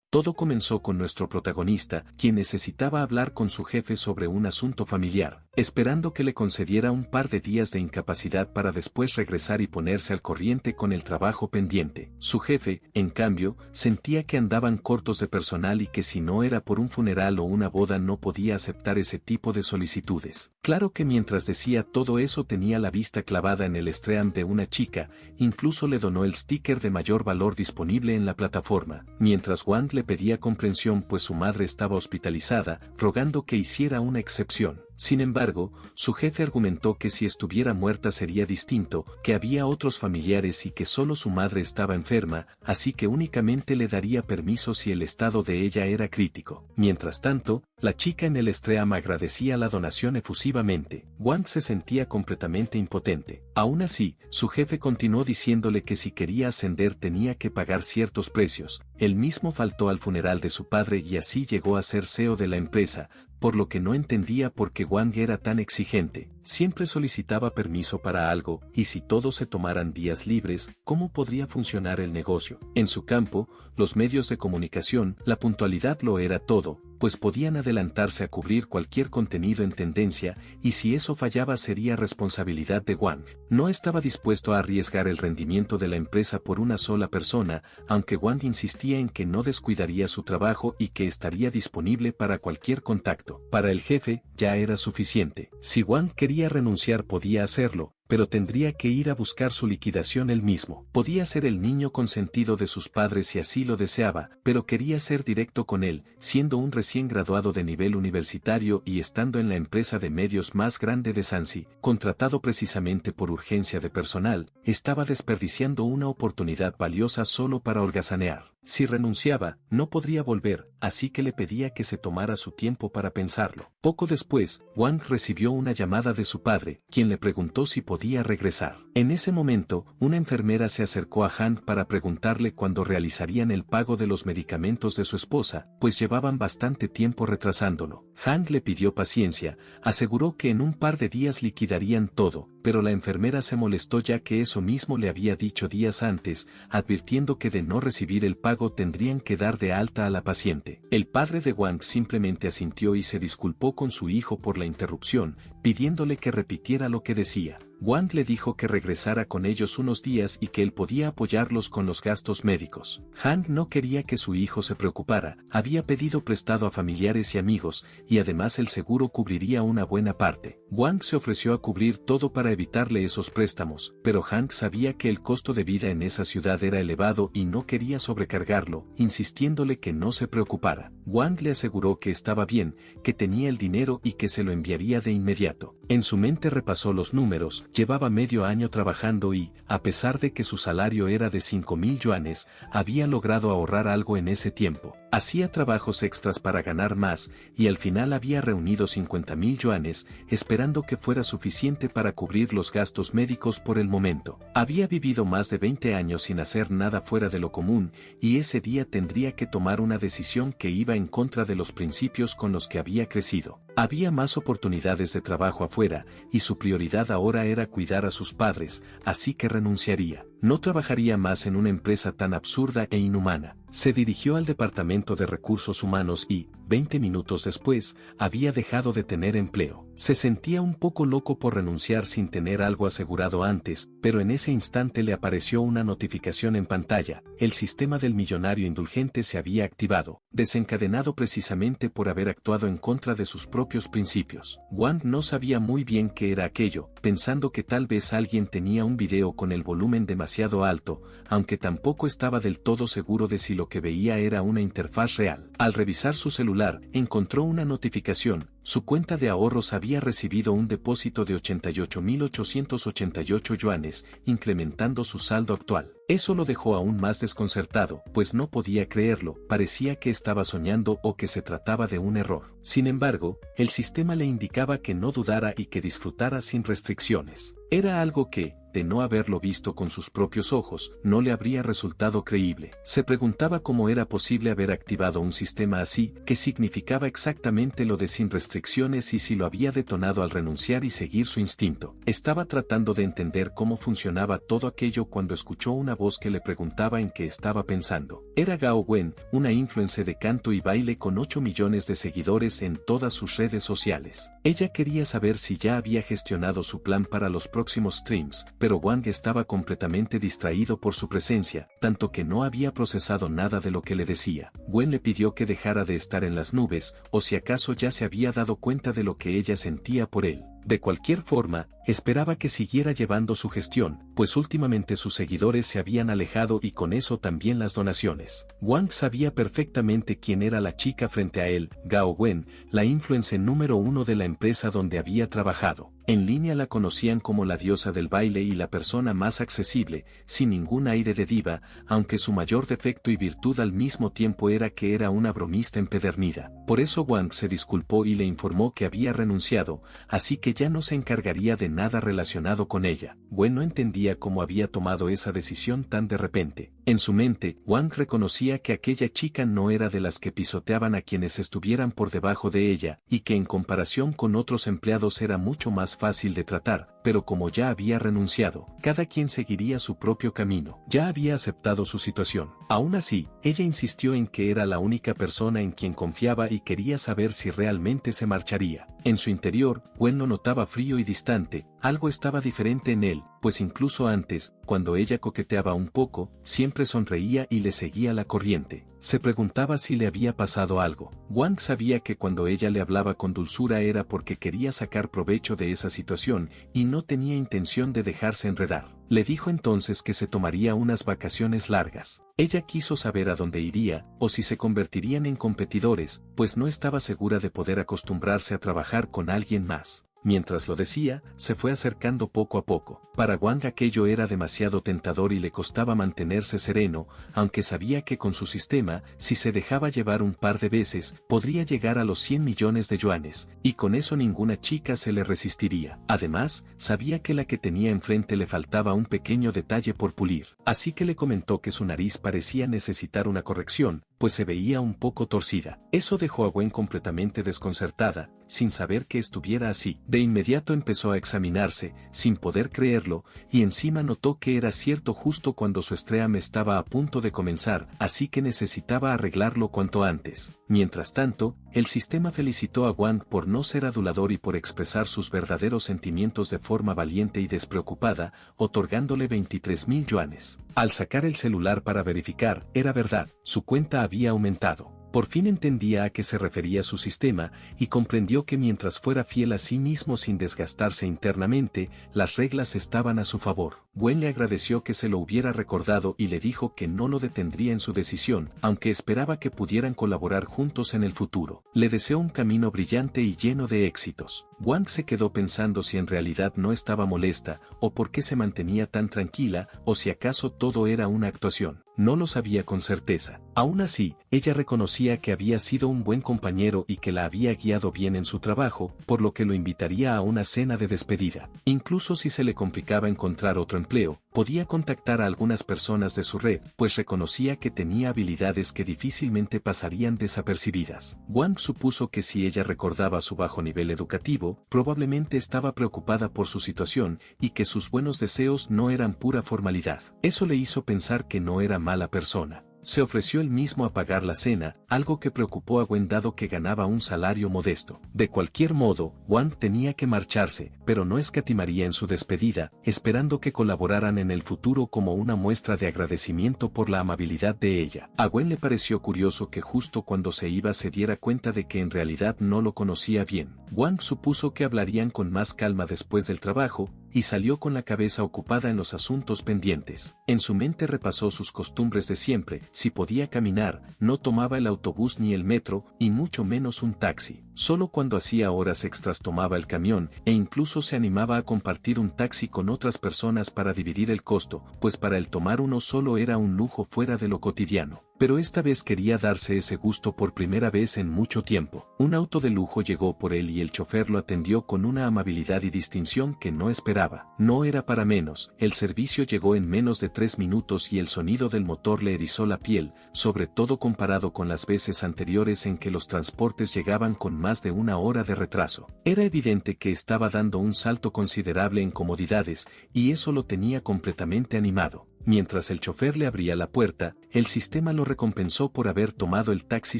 Todo comenzó con nuestro protagonista, quien necesitaba hablar con su jefe sobre un asunto familiar, esperando que le concediera un par de días de incapacidad para después regresar y ponerse al corriente con el trabajo pendiente. Su jefe, en cambio, sentía que andaban cortos de personal y que si no era por un funeral o una boda no podía aceptar ese tipo de solicitudes. Claro que mientras decía todo eso tenía la vista clavada en el stream de una chica, incluso le donó el sticker de mayor valor disponible en la plataforma, mientras Wang le pedía comprensión pues su madre estaba hospitalizada, rogando que hiciera una excepción. Sin embargo, su jefe argumentó que si estuviera muerta sería distinto, que había otros familiares y que solo su madre estaba enferma, así que únicamente le daría permiso si el estado de ella era crítico. Mientras tanto, la chica en el stream agradecía la donación efusivamente. Wang se sentía completamente impotente. Aún así, su jefe continuó diciéndole que si quería ascender tenía que pagar ciertos precios. Él mismo faltó al funeral de su padre y así llegó a ser CEO de la empresa, por lo que no entendía por qué Wang era tan exigente. Siempre solicitaba permiso para algo, y si todos se tomaran días libres, ¿cómo podría funcionar el negocio? En su campo, los medios de comunicación, la puntualidad lo era todo, pues podían adelantarse a cubrir cualquier contenido en tendencia, y si eso fallaba sería responsabilidad de Wang. No estaba dispuesto a arriesgar el rendimiento de la empresa por una sola persona, aunque Wang insistía en que no descuidaría su trabajo y que estaría disponible para cualquier contacto. Para el jefe, ya era suficiente. Si Wang quería renunciar podía hacerlo, pero tendría que ir a buscar su liquidación él mismo. Podía ser el niño consentido de sus padres si así lo deseaba, pero quería ser directo con él, siendo un recién graduado de nivel universitario y estando en la empresa de medios más grande de Sansi, contratado precisamente por urgencia de personal, estaba desperdiciando una oportunidad valiosa solo para holgazanear. Si renunciaba, no podría volver, así que le pedía que se tomara su tiempo para pensarlo. Poco después, Wang recibió una llamada de su padre, quien le preguntó si podía regresar. En ese momento, una enfermera se acercó a Han para preguntarle cuándo realizarían el pago de los medicamentos de su esposa, pues llevaban bastante tiempo retrasándolo. Han le pidió paciencia, aseguró que en un par de días liquidarían todo, pero la enfermera se molestó ya que eso mismo le había dicho días antes, advirtiendo que de no recibir el pago tendrían que dar de alta a la paciente. El padre de Wang simplemente asintió y se disculpó con su hijo por la interrupción, pidiéndole que repitiera lo que decía. Wang le dijo que regresara con ellos unos días y que él podía apoyarlos con los gastos médicos. Han no quería que su hijo se preocupara, había pedido prestado a familiares y amigos, y además el seguro cubriría una buena parte. Wang se ofreció a cubrir todo para evitarle esos préstamos, pero Han sabía que el costo de vida en esa ciudad era elevado y no quería sobrecargarlo, insistiéndole que no se preocupara. Wang le aseguró que estaba bien, que tenía el dinero y que se lo enviaría de inmediato. En su mente repasó los números, llevaba medio año trabajando y, a pesar de que su salario era de 5.000 yuanes, había logrado ahorrar algo en ese tiempo. Hacía trabajos extras para ganar más, y al final había reunido 50.000 yuanes, esperando que fuera suficiente para cubrir los gastos médicos por el momento. Había vivido más de 20 años sin hacer nada fuera de lo común, y ese día tendría que tomar una decisión que iba en contra de los principios con los que había crecido. Había más oportunidades de trabajo afuera, y su prioridad ahora era cuidar a sus padres, así que renunciaría. No trabajaría más en una empresa tan absurda e inhumana. Se dirigió al departamento de recursos humanos y, 20 minutos después, había dejado de tener empleo. Se sentía un poco loco por renunciar sin tener algo asegurado antes, pero en ese instante le apareció una notificación en pantalla. El sistema del millonario indulgente se había activado, desencadenado precisamente por haber actuado en contra de sus propios principios. Wang no sabía muy bien qué era aquello, pensando que tal vez alguien tenía un video con el volumen demasiado alto, aunque tampoco estaba del todo seguro de si lo que veía era una interfaz real. Al revisar su celular, encontró una notificación. Su cuenta de ahorros había recibido un depósito de 88.888 yuanes, incrementando su saldo actual. Eso lo dejó aún más desconcertado, pues no podía creerlo, parecía que estaba soñando o que se trataba de un error. Sin embargo, el sistema le indicaba que no dudara y que disfrutara sin restricciones. Era algo que, de no haberlo visto con sus propios ojos, no le habría resultado creíble. Se preguntaba cómo era posible haber activado un sistema así, que significaba exactamente lo de sin restricciones y si lo había detonado al renunciar y seguir su instinto. Estaba tratando de entender cómo funcionaba todo aquello cuando escuchó una voz que le preguntaba en qué estaba pensando. Era Gao Wen, una influencer de canto y baile con 8 millones de seguidores en todas sus redes sociales. Ella quería saber si ya había gestionado su plan para los próximos streams, pero Wang estaba completamente distraído por su presencia, tanto que no había procesado nada de lo que le decía. Wen le pidió que dejara de estar en las nubes, o si acaso ya se había dado cuenta de lo que ella sentía por él. De cualquier forma, esperaba que siguiera llevando su gestión, pues últimamente sus seguidores se habían alejado y con eso también las donaciones. Wang sabía perfectamente quién era la chica frente a él, Gao Wen, la influencer número 1 de la empresa donde había trabajado. En línea la conocían como la diosa del baile y la persona más accesible, sin ningún aire de diva, aunque su mayor defecto y virtud al mismo tiempo era que era una bromista empedernida. Por eso Wang se disculpó y le informó que había renunciado, así que ya no se encargaría de nada relacionado con ella. Wen no entendía cómo había tomado esa decisión tan de repente. En su mente, Wang reconocía que aquella chica no era de las que pisoteaban a quienes estuvieran por debajo de ella, y que en comparación con otros empleados era mucho más fácil de tratar, pero como ya había renunciado, cada quien seguiría su propio camino. Ya había aceptado su situación. Aún así, ella insistió en que era la única persona en quien confiaba y quería saber si realmente se marcharía. En su interior, Wen lo notaba frío y distante, algo estaba diferente en él, pues incluso antes, cuando ella coqueteaba un poco, siempre sonreía y le seguía la corriente. Se preguntaba si le había pasado algo. Wang sabía que cuando ella le hablaba con dulzura era porque quería sacar provecho de esa situación y no tenía intención de dejarse enredar. Le dijo entonces que se tomaría unas vacaciones largas. Ella quiso saber a dónde iría, o si se convertirían en competidores, pues no estaba segura de poder acostumbrarse a trabajar con alguien más. Mientras lo decía, se fue acercando poco a poco. Para Wang aquello era demasiado tentador y le costaba mantenerse sereno, aunque sabía que con su sistema, si se dejaba llevar un par de veces, podría llegar a los 100 millones de yuanes, y con eso ninguna chica se le resistiría. Además, sabía que la que tenía enfrente le faltaba un pequeño detalle por pulir, así que le comentó que su nariz parecía necesitar una corrección, pues se veía un poco torcida. Eso dejó a Wen completamente desconcertada, sin saber que estuviera así. De inmediato empezó a examinarse, sin poder creerlo, y encima notó que era cierto justo cuando su stream estaba a punto de comenzar, así que necesitaba arreglarlo cuanto antes. Mientras tanto, el sistema felicitó a Wang por no ser adulador y por expresar sus verdaderos sentimientos de forma valiente y despreocupada, otorgándole 23.000 yuanes. Al sacar el celular para verificar, era verdad, su cuenta había aumentado. Por fin entendía a qué se refería su sistema, y comprendió que mientras fuera fiel a sí mismo sin desgastarse internamente, las reglas estaban a su favor. Wen le agradeció que se lo hubiera recordado y le dijo que no lo detendría en su decisión, aunque esperaba que pudieran colaborar juntos en el futuro. Le deseó un camino brillante y lleno de éxitos. Wang se quedó pensando si en realidad no estaba molesta, o por qué se mantenía tan tranquila, o si acaso todo era una actuación. No lo sabía con certeza. Aún así, ella reconocía que había sido un buen compañero y que la había guiado bien en su trabajo, por lo que lo invitaría a una cena de despedida. Incluso si se le complicaba encontrar otro empleo, podía contactar a algunas personas de su red, pues reconocía que tenía habilidades que difícilmente pasarían desapercibidas. Wang supuso que si ella recordaba su bajo nivel educativo, probablemente estaba preocupada por su situación y que sus buenos deseos no eran pura formalidad. Eso le hizo pensar que no era mala persona. Se ofreció él mismo a pagar la cena, algo que preocupó a Wen dado que ganaba un salario modesto. De cualquier modo, Wang tenía que marcharse, pero no escatimaría en su despedida, esperando que colaboraran en el futuro como una muestra de agradecimiento por la amabilidad de ella. A Wen le pareció curioso que justo cuando se iba se diera cuenta de que en realidad no lo conocía bien. Wang supuso que hablarían con más calma después del trabajo, y salió con la cabeza ocupada en los asuntos pendientes. En su mente repasó sus costumbres de siempre, si podía caminar, no tomaba el autobús ni el metro, y mucho menos un taxi. Solo cuando hacía horas extras tomaba el camión, e incluso se animaba a compartir un taxi con otras personas para dividir el costo, pues para él tomar uno solo era un lujo fuera de lo cotidiano. Pero esta vez quería darse ese gusto por primera vez en mucho tiempo. Un auto de lujo llegó por él y el chofer lo atendió con una amabilidad y distinción que no esperaba. No era para menos, el servicio llegó en menos de 3 minutos y el sonido del motor le erizó la piel, sobre todo comparado con las veces anteriores en que los transportes llegaban con más de una hora de retraso. Era evidente que estaba dando un salto considerable en comodidades, y eso lo tenía completamente animado. Mientras el chofer le abría la puerta, el sistema lo recompensó por haber tomado el taxi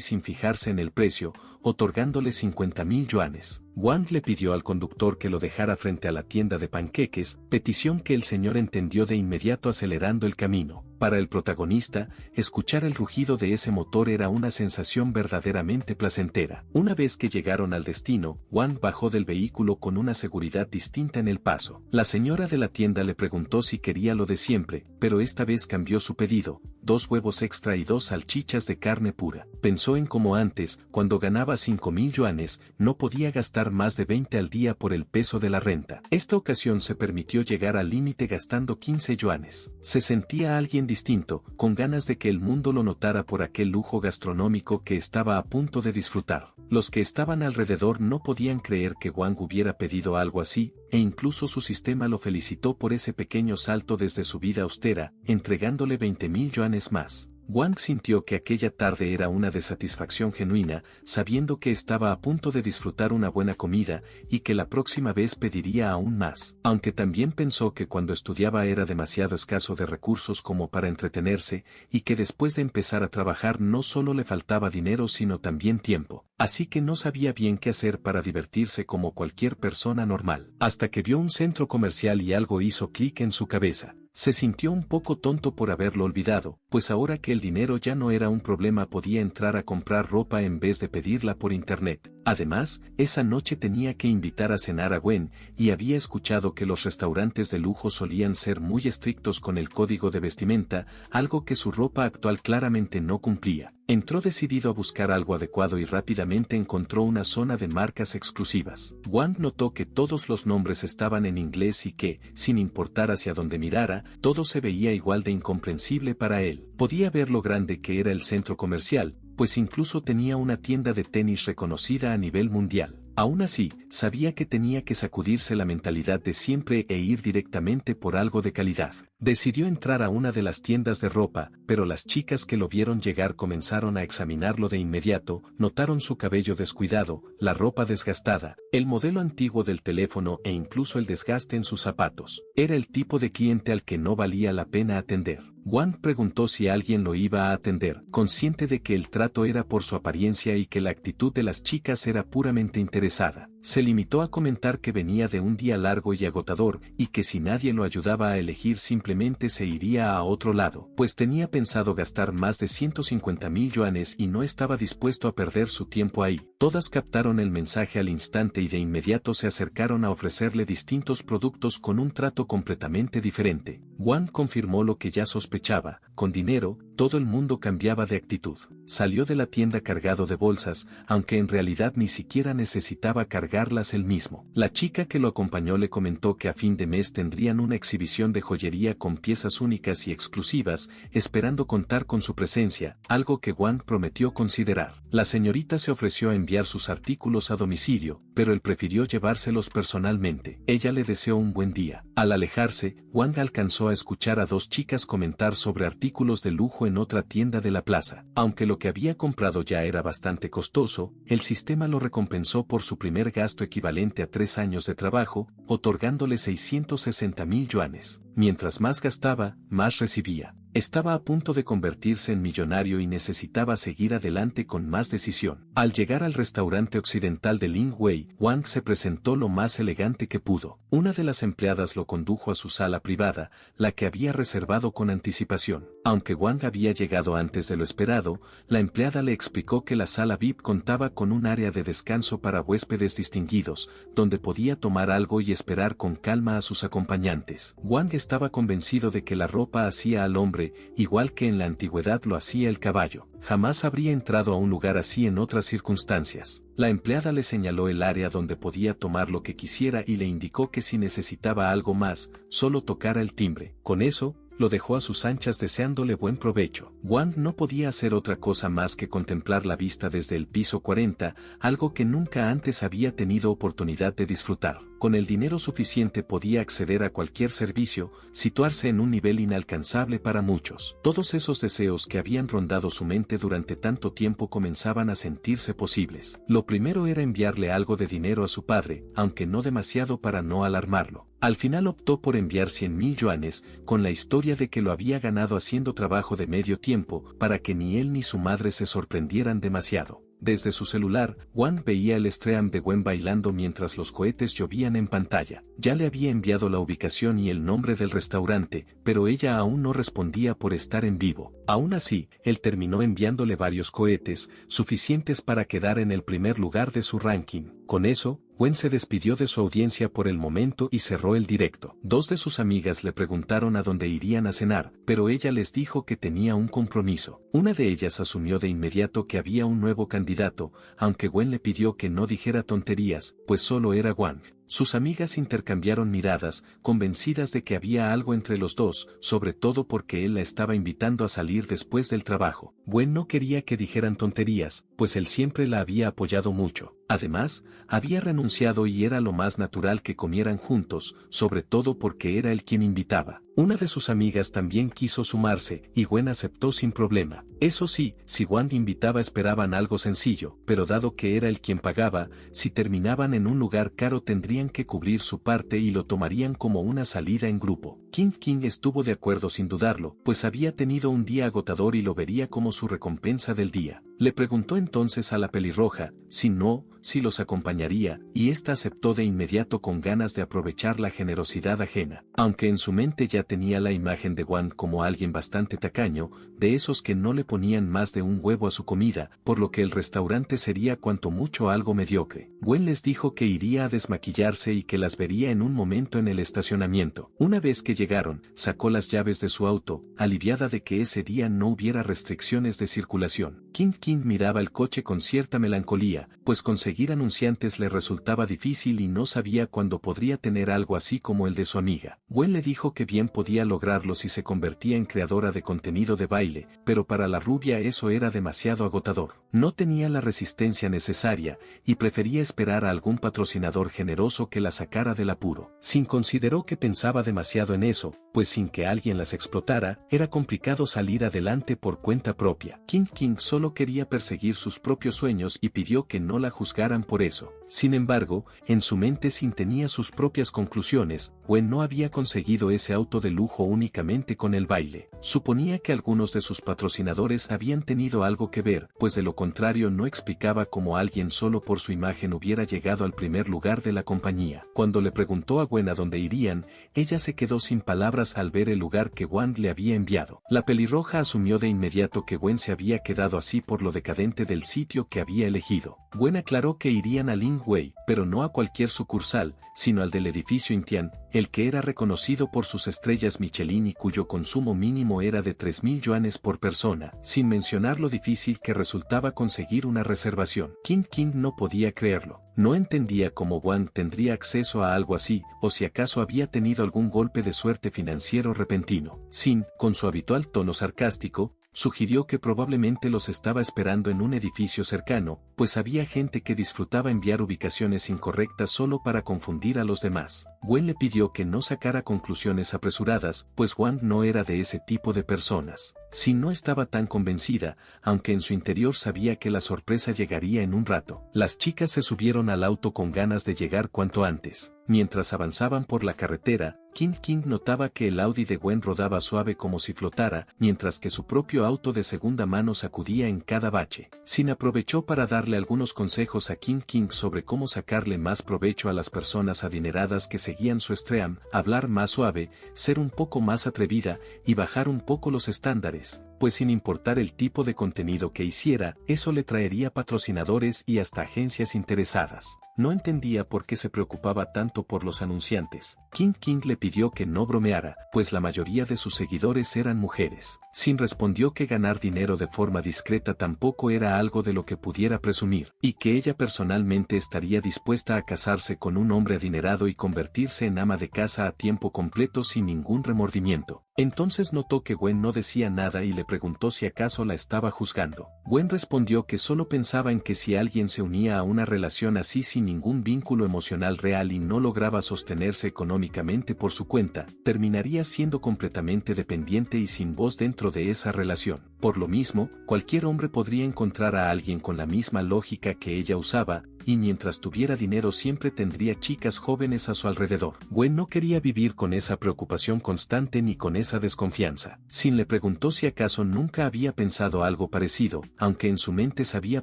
sin fijarse en el precio, otorgándole 50.000 yuanes. Wang le pidió al conductor que lo dejara frente a la tienda de panqueques, petición que el señor entendió de inmediato acelerando el camino. Para el protagonista, escuchar el rugido de ese motor era una sensación verdaderamente placentera. Una vez que llegaron al destino, Wang bajó del vehículo con una seguridad distinta en el paso. La señora de la tienda le preguntó si quería lo de siempre, pero esta vez cambió su pedido: 2 huevos extra y 2 salchichas de carne pura. Pensó en cómo antes, cuando ganaba 5.000 yuanes, no podía gastar más de 20 al día por el peso de la renta. Esta ocasión se permitió llegar al límite gastando 15 yuanes. Se sentía alguien distinto, con ganas de que el mundo lo notara por aquel lujo gastronómico que estaba a punto de disfrutar. Los que estaban alrededor no podían creer que Wang hubiera pedido algo así, e incluso su sistema lo felicitó por ese pequeño salto desde su vida austera, entregándole 20.000 yuanes más. Wang sintió que aquella tarde era una de satisfacción genuina, sabiendo que estaba a punto de disfrutar una buena comida, y que la próxima vez pediría aún más. Aunque también pensó que cuando estudiaba era demasiado escaso de recursos como para entretenerse, y que después de empezar a trabajar no solo le faltaba dinero sino también tiempo. Así que no sabía bien qué hacer para divertirse como cualquier persona normal. Hasta que vio un centro comercial y algo hizo clic en su cabeza. Se sintió un poco tonto por haberlo olvidado, pues ahora que el dinero ya no era un problema podía entrar a comprar ropa en vez de pedirla por internet. Además, esa noche tenía que invitar a cenar a Gwen, y había escuchado que los restaurantes de lujo solían ser muy estrictos con el código de vestimenta, algo que su ropa actual claramente no cumplía. Entró decidido a buscar algo adecuado y rápidamente encontró una zona de marcas exclusivas. Wang notó que todos los nombres estaban en inglés y que, sin importar hacia dónde mirara, todo se veía igual de incomprensible para él. Podía ver lo grande que era el centro comercial, pues incluso tenía una tienda de tenis reconocida a nivel mundial. Aún así, sabía que tenía que sacudirse la mentalidad de siempre e ir directamente por algo de calidad. Decidió entrar a una de las tiendas de ropa, pero las chicas que lo vieron llegar comenzaron a examinarlo de inmediato, notaron su cabello descuidado, la ropa desgastada, el modelo antiguo del teléfono e incluso el desgaste en sus zapatos. Era el tipo de cliente al que no valía la pena atender. Wang preguntó si alguien lo iba a atender, consciente de que el trato era por su apariencia y que la actitud de las chicas era puramente interesada. Se limitó a comentar que venía de un día largo y agotador, y que si nadie lo ayudaba a elegir simplemente se iría a otro lado, pues tenía pensado gastar más de 150.000 yuanes y no estaba dispuesto a perder su tiempo ahí. Todas captaron el mensaje al instante y de inmediato se acercaron a ofrecerle distintos productos con un trato completamente diferente. Wang confirmó lo que ya sospechaba: con dinero, todo el mundo cambiaba de actitud. Salió de la tienda cargado de bolsas, aunque en realidad ni siquiera necesitaba cargarlas él mismo. La chica que lo acompañó le comentó que a fin de mes tendrían una exhibición de joyería con piezas únicas y exclusivas, esperando contar con su presencia, algo que Wang prometió considerar. La señorita se ofreció a enviar sus artículos a domicilio, pero él prefirió llevárselos personalmente. Ella le deseó un buen día. Al alejarse, Wang alcanzó a escuchar a 2 chicas comentar sobre artículos de lujo en otra tienda de la plaza. Aunque lo que había comprado ya era bastante costoso, el sistema lo recompensó por su primer gasto equivalente a 3 años de trabajo, otorgándole 660.000 yuanes. Mientras más gastaba, más recibía. Estaba a punto de convertirse en millonario y necesitaba seguir adelante con más decisión. Al llegar al restaurante occidental de Lingwei, Wang se presentó lo más elegante que pudo. Una de las empleadas lo condujo a su sala privada, la que había reservado con anticipación. Aunque Wang había llegado antes de lo esperado, la empleada le explicó que la sala VIP contaba con un área de descanso para huéspedes distinguidos, donde podía tomar algo y esperar con calma a sus acompañantes. Wang estaba convencido de que la ropa hacía al hombre hombre, igual que en la antigüedad lo hacía el caballo. Jamás habría entrado a un lugar así en otras circunstancias. La empleada le señaló el área donde podía tomar lo que quisiera y le indicó que si necesitaba algo más, solo tocara el timbre. Con eso, lo dejó a sus anchas deseándole buen provecho. Wang no podía hacer otra cosa más que contemplar la vista desde el piso 40, algo que nunca antes había tenido oportunidad de disfrutar. Con el dinero suficiente podía acceder a cualquier servicio, situarse en un nivel inalcanzable para muchos. Todos esos deseos que habían rondado su mente durante tanto tiempo comenzaban a sentirse posibles. Lo primero era enviarle algo de dinero a su padre, aunque no demasiado para no alarmarlo. Al final optó por enviar 100.000 yuanes, con la historia de que lo había ganado haciendo trabajo de medio tiempo, para que ni él ni su madre se sorprendieran demasiado. Desde su celular, Wang veía el stream de Gwen bailando mientras los cohetes llovían en pantalla. Ya le había enviado la ubicación y el nombre del restaurante, pero ella aún no respondía por estar en vivo. Aún así, él terminó enviándole varios cohetes, suficientes para quedar en el primer lugar de su ranking. Con eso, Gwen se despidió de su audiencia por el momento y cerró el directo. Dos de sus amigas le preguntaron a dónde irían a cenar, pero ella les dijo que tenía un compromiso. Una de ellas asumió de inmediato que había un nuevo candidato, aunque Gwen le pidió que no dijera tonterías, pues solo era Wang. Sus amigas intercambiaron miradas, convencidas de que había algo entre los dos, sobre todo porque él la estaba invitando a salir después del trabajo. Gwen no quería que dijeran tonterías, pues él siempre la había apoyado mucho. Además, había renunciado y era lo más natural que comieran juntos, sobre todo porque era él quien invitaba. Una de sus amigas también quiso sumarse, y Gwen aceptó sin problema. Eso sí, si Wang invitaba esperaban algo sencillo, pero dado que era él quien pagaba, si terminaban en un lugar caro tendrían que cubrir su parte y lo tomarían como una salida en grupo. King estuvo de acuerdo sin dudarlo, pues había tenido un día agotador y lo vería como su recompensa del día. Le preguntó entonces a la pelirroja, si los acompañaría, y ésta aceptó de inmediato con ganas de aprovechar la generosidad ajena. Aunque en su mente ya tenía la imagen de Wang como alguien bastante tacaño, de esos que no le ponían más de un huevo a su comida, por lo que el restaurante sería cuanto mucho algo mediocre. Gwen les dijo que iría a desmaquillarse y que las vería en un momento en el estacionamiento. Una vez que llegaron, sacó las llaves de su auto, aliviada de que ese día no hubiera restricciones de circulación. King miraba el coche con cierta melancolía, pues conseguir anunciantes le resultaba difícil y no sabía cuándo podría tener algo así como el de su amiga. Gwen le dijo que bien podía lograrlo si se convertía en creadora de contenido de baile, pero para la rubia eso era demasiado agotador. No tenía la resistencia necesaria, y prefería esperar a algún patrocinador generoso que la sacara del apuro. Sin consideró que pensaba demasiado en eso, pues sin que alguien las explotara, era complicado salir adelante por cuenta propia. King solo quería perseguir sus propios sueños y pidió que no la juzgaran por eso. Sin embargo, en su mente Sin tenía sus propias conclusiones. Gwen no había conseguido ese auto de lujo únicamente con el baile. Suponía que algunos de sus patrocinadores habían tenido algo que ver, pues de lo contrario no explicaba cómo alguien solo por su imagen hubiera llegado al primer lugar de la compañía. Cuando le preguntó a Gwen a dónde irían, ella se quedó sin palabras al ver el lugar que Wang le había enviado. La pelirroja asumió de inmediato que Gwen se había quedado así por lo decadente del sitio que había elegido. Gwen aclaró que irían a Lingwei, pero no a cualquier sucursal, sino al del edificio Intian, el que era reconocido por sus estrellas Michelin y cuyo consumo mínimo era de 3.000 yuanes por persona, sin mencionar lo difícil que resultaba conseguir una reservación. King no podía creerlo. No entendía cómo Wang tendría acceso a algo así, o si acaso había tenido algún golpe de suerte financiero repentino. Sin, con su habitual tono sarcástico, sugirió que probablemente los estaba esperando en un edificio cercano, pues había gente que disfrutaba enviar ubicaciones incorrectas solo para confundir a los demás. Gwen le pidió que no sacara conclusiones apresuradas, pues Wang no era de ese tipo de personas. Si no estaba tan convencida, aunque en su interior sabía que la sorpresa llegaría en un rato. Las chicas se subieron al auto con ganas de llegar cuanto antes. Mientras avanzaban por la carretera, King notaba que el Audi de Gwen rodaba suave como si flotara, mientras que su propio auto de segunda mano sacudía en cada bache. Sin aprovechó para darle algunos consejos a King sobre cómo sacarle más provecho a las personas adineradas que seguían su stream, hablar más suave, ser un poco más atrevida y bajar un poco los estándares, pues sin importar el tipo de contenido que hiciera, eso le traería patrocinadores y hasta agencias interesadas. no entendía por qué se preocupaba tanto por los anunciantes. King le pidió que no bromeara, pues la mayoría de sus seguidores eran mujeres. Sin respondió que ganar dinero de forma discreta tampoco era algo de lo que pudiera presumir, y que ella personalmente estaría dispuesta a casarse con un hombre adinerado y convertirse en ama de casa a tiempo completo sin ningún remordimiento. Entonces notó que Gwen no decía nada y le preguntó si acaso la estaba juzgando. Gwen respondió que solo pensaba en que si alguien se unía a una relación así sin ningún vínculo emocional real y no lograba sostenerse económicamente por su cuenta, terminaría siendo completamente dependiente y sin voz dentro de esa relación. Por lo mismo, cualquier hombre podría encontrar a alguien con la misma lógica que ella usaba, y mientras tuviera dinero siempre tendría chicas jóvenes a su alrededor. Gwen no quería vivir con esa preocupación constante ni con esa desconfianza. Sin le preguntó si acaso nunca había pensado algo parecido, aunque en su mente sabía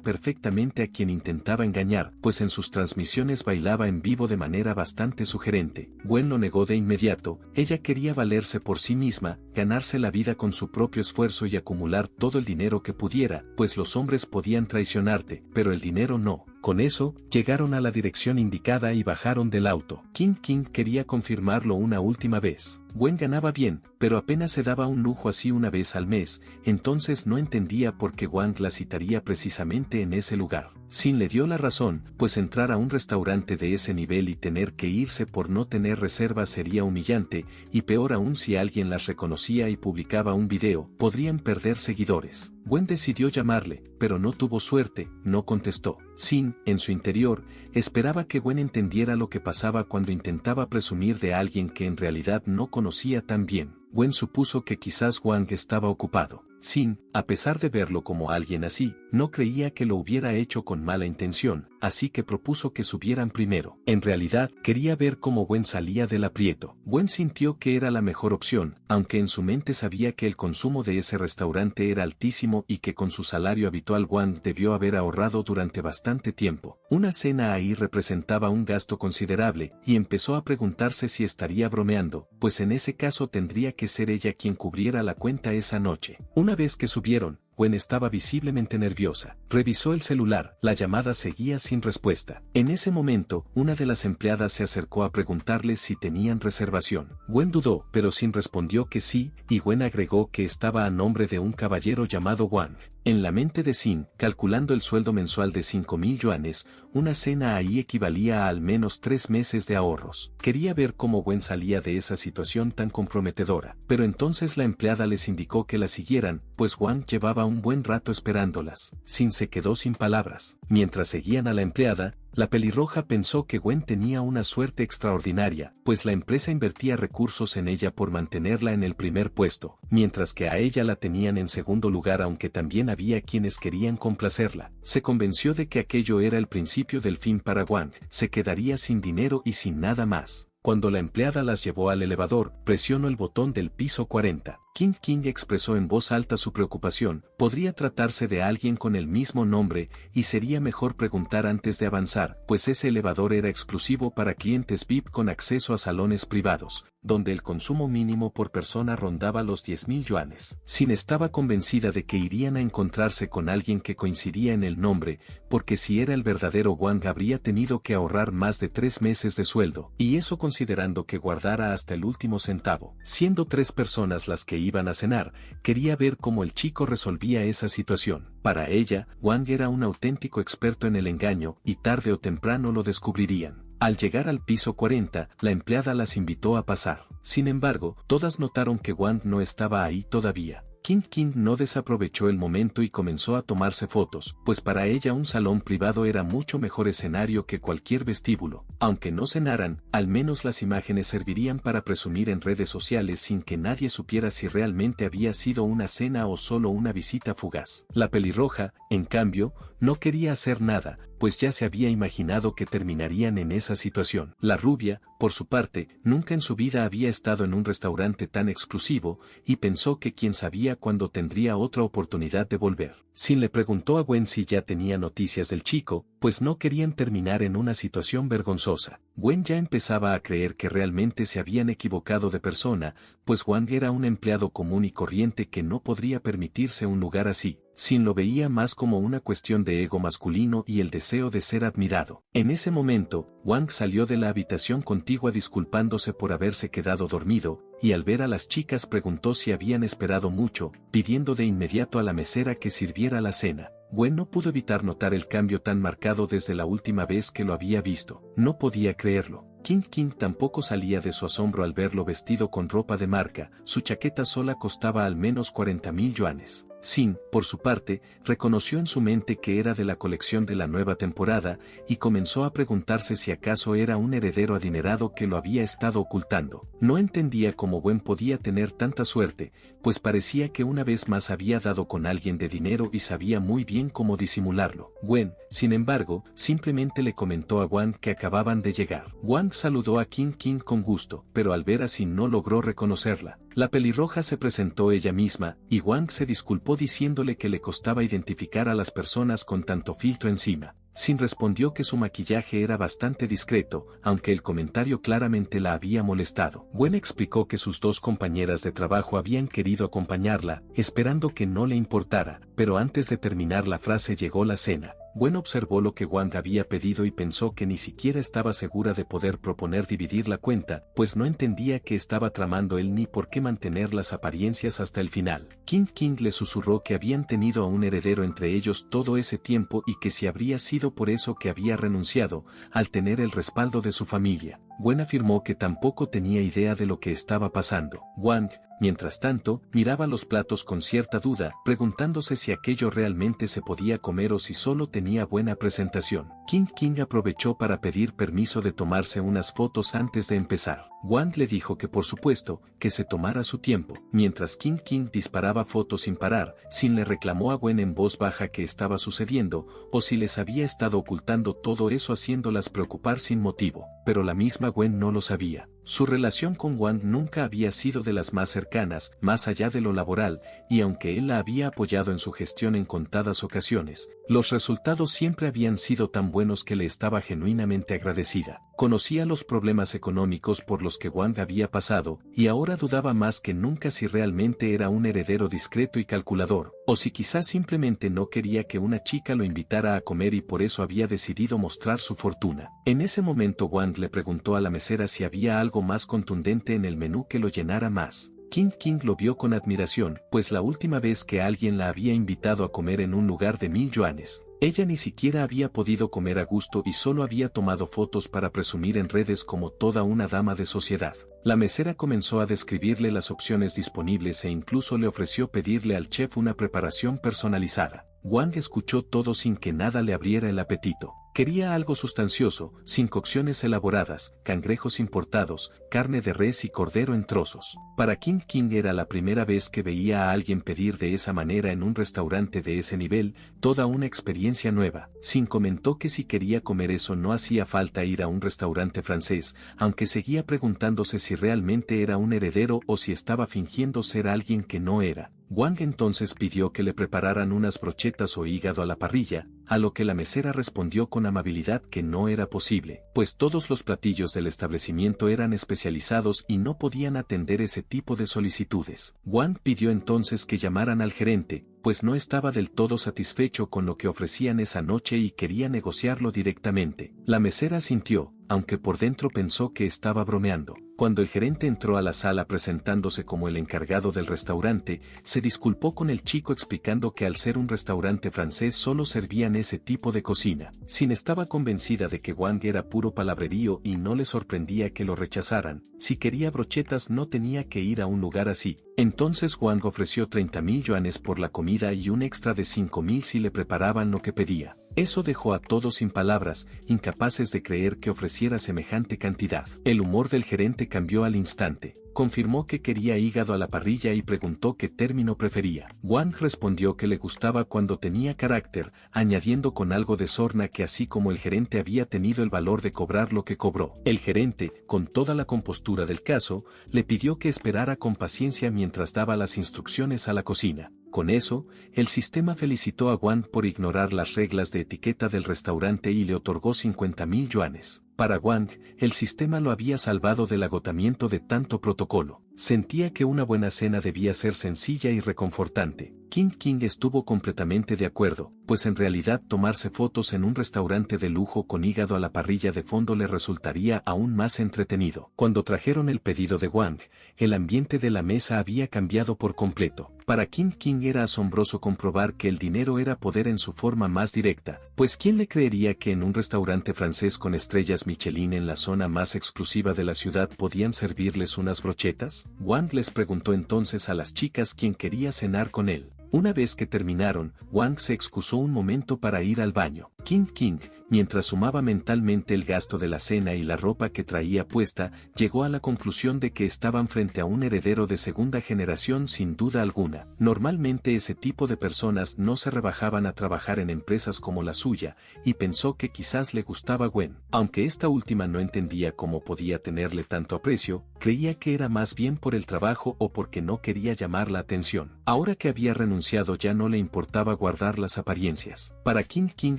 perfectamente a quien intentaba engañar, pues en sus transmisiones bailaba en vivo de manera bastante sugerente. Gwen lo negó de inmediato. Ella quería valerse por sí misma, ganarse la vida con su propio esfuerzo y acumular todo el dinero que pudiera, pues los hombres podían traicionarte, pero el dinero no. Con eso, llegaron a la dirección indicada y bajaron del auto. King quería confirmarlo una última vez. Gwen ganaba bien, pero apenas se daba un lujo así una vez al mes, entonces no entendía por qué Wang la citaría precisamente en ese lugar. Sin le dio la razón, pues entrar a un restaurante de ese nivel y tener que irse por no tener reserva sería humillante, y peor aún si alguien las reconocía y publicaba un video, podrían perder seguidores. Gwen decidió llamarle, pero no tuvo suerte, no contestó. Sin, en su interior, esperaba que Gwen entendiera lo que pasaba cuando intentaba presumir de alguien que en realidad no conocía tan bien. Gwen supuso que quizás Wang estaba ocupado. Sin, a pesar de verlo como alguien así, no creía que lo hubiera hecho con mala intención, así que propuso que subieran primero. En realidad, quería ver cómo Gwen salía del aprieto. Gwen sintió que era la mejor opción, aunque en su mente sabía que el consumo de ese restaurante era altísimo y que con su salario habitual Wang debió haber ahorrado durante bastante tiempo. Una cena ahí representaba un gasto considerable, y empezó a preguntarse si estaría bromeando, pues en ese caso tendría que ser ella quien cubriera la cuenta esa noche. Una vez que subieron, Gwen estaba visiblemente nerviosa. Revisó el celular, la llamada seguía sin respuesta. En ese momento, una de las empleadas se acercó a preguntarles si tenían reservación. Gwen dudó, pero Sin respondió que sí, y Gwen agregó que estaba a nombre de un caballero llamado Wang. En la mente de Sin, calculando el sueldo mensual de 5.000 yuanes, una cena ahí equivalía a al menos 3 meses de ahorros. Quería ver cómo Gwen salía de esa situación tan comprometedora, pero entonces la empleada les indicó que la siguieran, pues Wang llevaba un buen rato esperándolas. Sin se quedó sin palabras. Mientras seguían a la empleada, la pelirroja pensó que Gwen tenía una suerte extraordinaria, pues la empresa invertía recursos en ella por mantenerla en el primer puesto, mientras que a ella la tenían en segundo lugar aunque también había quienes querían complacerla. Se convenció de que aquello era el principio del fin para Wang, se quedaría sin dinero y sin nada más. Cuando la empleada las llevó al elevador, presionó el botón del piso 40. King expresó en voz alta su preocupación. Podría tratarse de alguien con el mismo nombre, y sería mejor preguntar antes de avanzar, pues ese elevador era exclusivo para clientes VIP con acceso a salones privados, donde el consumo mínimo por persona rondaba los 10.000 yuanes. Sin estaba convencida de que irían a encontrarse con alguien que coincidía en el nombre, porque si era el verdadero Wang habría tenido que ahorrar más de 3 meses de sueldo, y eso considerando que guardara hasta el último centavo. Siendo 3 personas las que iban a cenar, quería ver cómo el chico resolvía esa situación. Para ella, Wang era un auténtico experto en el engaño, y tarde o temprano lo descubrirían. Al llegar al piso 40, la empleada las invitó a pasar. Sin embargo, todas notaron que Wang no estaba ahí todavía. King no desaprovechó el momento y comenzó a tomarse fotos, pues para ella un salón privado era mucho mejor escenario que cualquier vestíbulo. Aunque no cenaran, al menos las imágenes servirían para presumir en redes sociales sin que nadie supiera si realmente había sido una cena o solo una visita fugaz. La pelirroja, en cambio, no quería hacer nada, pues ya se había imaginado que terminarían en esa situación. La rubia, por su parte, nunca en su vida había estado en un restaurante tan exclusivo, y pensó que quién sabía cuándo tendría otra oportunidad de volver. Sin le preguntó a Gwen si ya tenía noticias del chico, pues no querían terminar en una situación vergonzosa. Gwen ya empezaba a creer que realmente se habían equivocado de persona, pues Wang era un empleado común y corriente que no podría permitirse un lugar así. Sin lo veía más como una cuestión de ego masculino y el deseo de ser admirado. En ese momento, Wang salió de la habitación contigua disculpándose por haberse quedado dormido, y al ver a las chicas preguntó si habían esperado mucho, pidiendo de inmediato a la mesera que sirviera la cena. Gwen no pudo evitar notar el cambio tan marcado desde la última vez que lo había visto. No podía creerlo. King tampoco salía de su asombro al verlo vestido con ropa de marca, su chaqueta sola costaba al menos 40.000 yuanes. Sin, por su parte, reconoció en su mente que era de la colección de la nueva temporada, y comenzó a preguntarse si acaso era un heredero adinerado que lo había estado ocultando. No entendía cómo Gwen podía tener tanta suerte, pues parecía que una vez más había dado con alguien de dinero y sabía muy bien cómo disimularlo. Gwen, sin embargo, simplemente le comentó a Wang que acababan de llegar. Wang saludó a King con gusto, pero al ver a Sin no logró reconocerla. La pelirroja se presentó ella misma, y Wang se disculpó diciéndole que le costaba identificar a las personas con tanto filtro encima. Sin respondió que su maquillaje era bastante discreto, aunque el comentario claramente la había molestado. Gwen explicó que sus dos compañeras de trabajo habían querido acompañarla, esperando que no le importara, pero antes de terminar la frase llegó la cena. Gwen observó lo que Wang había pedido y pensó que ni siquiera estaba segura de poder proponer dividir la cuenta, pues no entendía qué estaba tramando él ni por qué mantener las apariencias hasta el final. King le susurró que habían tenido a un heredero entre ellos todo ese tiempo y que si habría sido por eso que había renunciado, al tener el respaldo de su familia. Gwen afirmó que tampoco tenía idea de lo que estaba pasando. Wang, mientras tanto, miraba los platos con cierta duda, preguntándose si aquello realmente se podía comer o si solo tenía buena presentación. King aprovechó para pedir permiso de tomarse unas fotos antes de empezar. Wang le dijo que por supuesto, que se tomara su tiempo. Mientras King disparaba fotos sin parar, Sin le reclamó a Gwen en voz baja qué estaba sucediendo, o si les había estado ocultando todo eso haciéndolas preocupar sin motivo, pero la misma Gwen no lo sabía. Su relación con Wang nunca había sido de las más cercanas, más allá de lo laboral, y aunque él la había apoyado en su gestión en contadas ocasiones, los resultados siempre habían sido tan buenos que le estaba genuinamente agradecida. Conocía los problemas económicos por los que Wang había pasado, y ahora dudaba más que nunca si realmente era un heredero discreto y calculador, o si quizás simplemente no quería que una chica lo invitara a comer y por eso había decidido mostrar su fortuna. En ese momento Wang le preguntó a la mesera si había algo más contundente en el menú que lo llenara más. King lo vio con admiración, pues la última vez que alguien la había invitado a comer en un lugar de 1.000 yuanes, ella ni siquiera había podido comer a gusto y solo había tomado fotos para presumir en redes como toda una dama de sociedad. La mesera comenzó a describirle las opciones disponibles e incluso le ofreció pedirle al chef una preparación personalizada. Wang escuchó todo sin que nada le abriera el apetito. Quería algo sustancioso, sin cocciones elaboradas, cangrejos importados, carne de res y cordero en trozos. Para King era la primera vez que veía a alguien pedir de esa manera en un restaurante de ese nivel, toda una experiencia nueva. Sin comentó que si quería comer eso no hacía falta ir a un restaurante francés, aunque seguía preguntándose si realmente era un heredero o si estaba fingiendo ser alguien que no era. Wang entonces pidió que le prepararan unas brochetas o hígado a la parrilla, a lo que la mesera respondió con amabilidad que no era posible, pues todos los platillos del establecimiento eran especializados y no podían atender ese tipo de solicitudes. Wang pidió entonces que llamaran al gerente, pues no estaba del todo satisfecho con lo que ofrecían esa noche y quería negociarlo directamente. La mesera asintió, aunque por dentro pensó que estaba bromeando. Cuando el gerente entró a la sala presentándose como el encargado del restaurante, se disculpó con el chico explicando que al ser un restaurante francés solo servían ese tipo de cocina. Sin estaba convencida de que Wang era puro palabrerío y no le sorprendía que lo rechazaran. Si quería brochetas no tenía que ir a un lugar así. Entonces Wang ofreció 30.000 yuanes por la comida y un extra de 5.000 si le preparaban lo que pedía. Eso dejó a todos sin palabras, incapaces de creer que ofreciera semejante cantidad. El humor del gerente cambió al instante. Confirmó que quería hígado a la parrilla y preguntó qué término prefería. Wang respondió que le gustaba cuando tenía carácter, añadiendo con algo de sorna que así como el gerente había tenido el valor de cobrar lo que cobró. El gerente, con toda la compostura del caso, le pidió que esperara con paciencia mientras daba las instrucciones a la cocina. Con eso, el sistema felicitó a Wang por ignorar las reglas de etiqueta del restaurante y le otorgó 50.000 yuanes. Para Wang, el sistema lo había salvado del agotamiento de tanto protocolo. Sentía que una buena cena debía ser sencilla y reconfortante. King estuvo completamente de acuerdo, pues en realidad tomarse fotos en un restaurante de lujo con hígado a la parrilla de fondo le resultaría aún más entretenido. Cuando trajeron el pedido de Wang, el ambiente de la mesa había cambiado por completo. Para King era asombroso comprobar que el dinero era poder en su forma más directa, pues ¿quién le creería que en un restaurante francés con estrellas Michelin en la zona más exclusiva de la ciudad podían servirles unas brochetas? Wang les preguntó entonces a las chicas quién quería cenar con él. Una vez que terminaron, Wang se excusó un momento para ir al baño. King, mientras sumaba mentalmente el gasto de la cena y la ropa que traía puesta, llegó a la conclusión de que estaban frente a un heredero de segunda generación sin duda alguna. Normalmente ese tipo de personas no se rebajaban a trabajar en empresas como la suya, y pensó que quizás le gustaba Gwen. Aunque esta última no entendía cómo podía tenerle tanto aprecio, creía que era más bien por el trabajo o porque no quería llamar la atención. Ahora que había renunciado ya no le importaba guardar las apariencias. Para King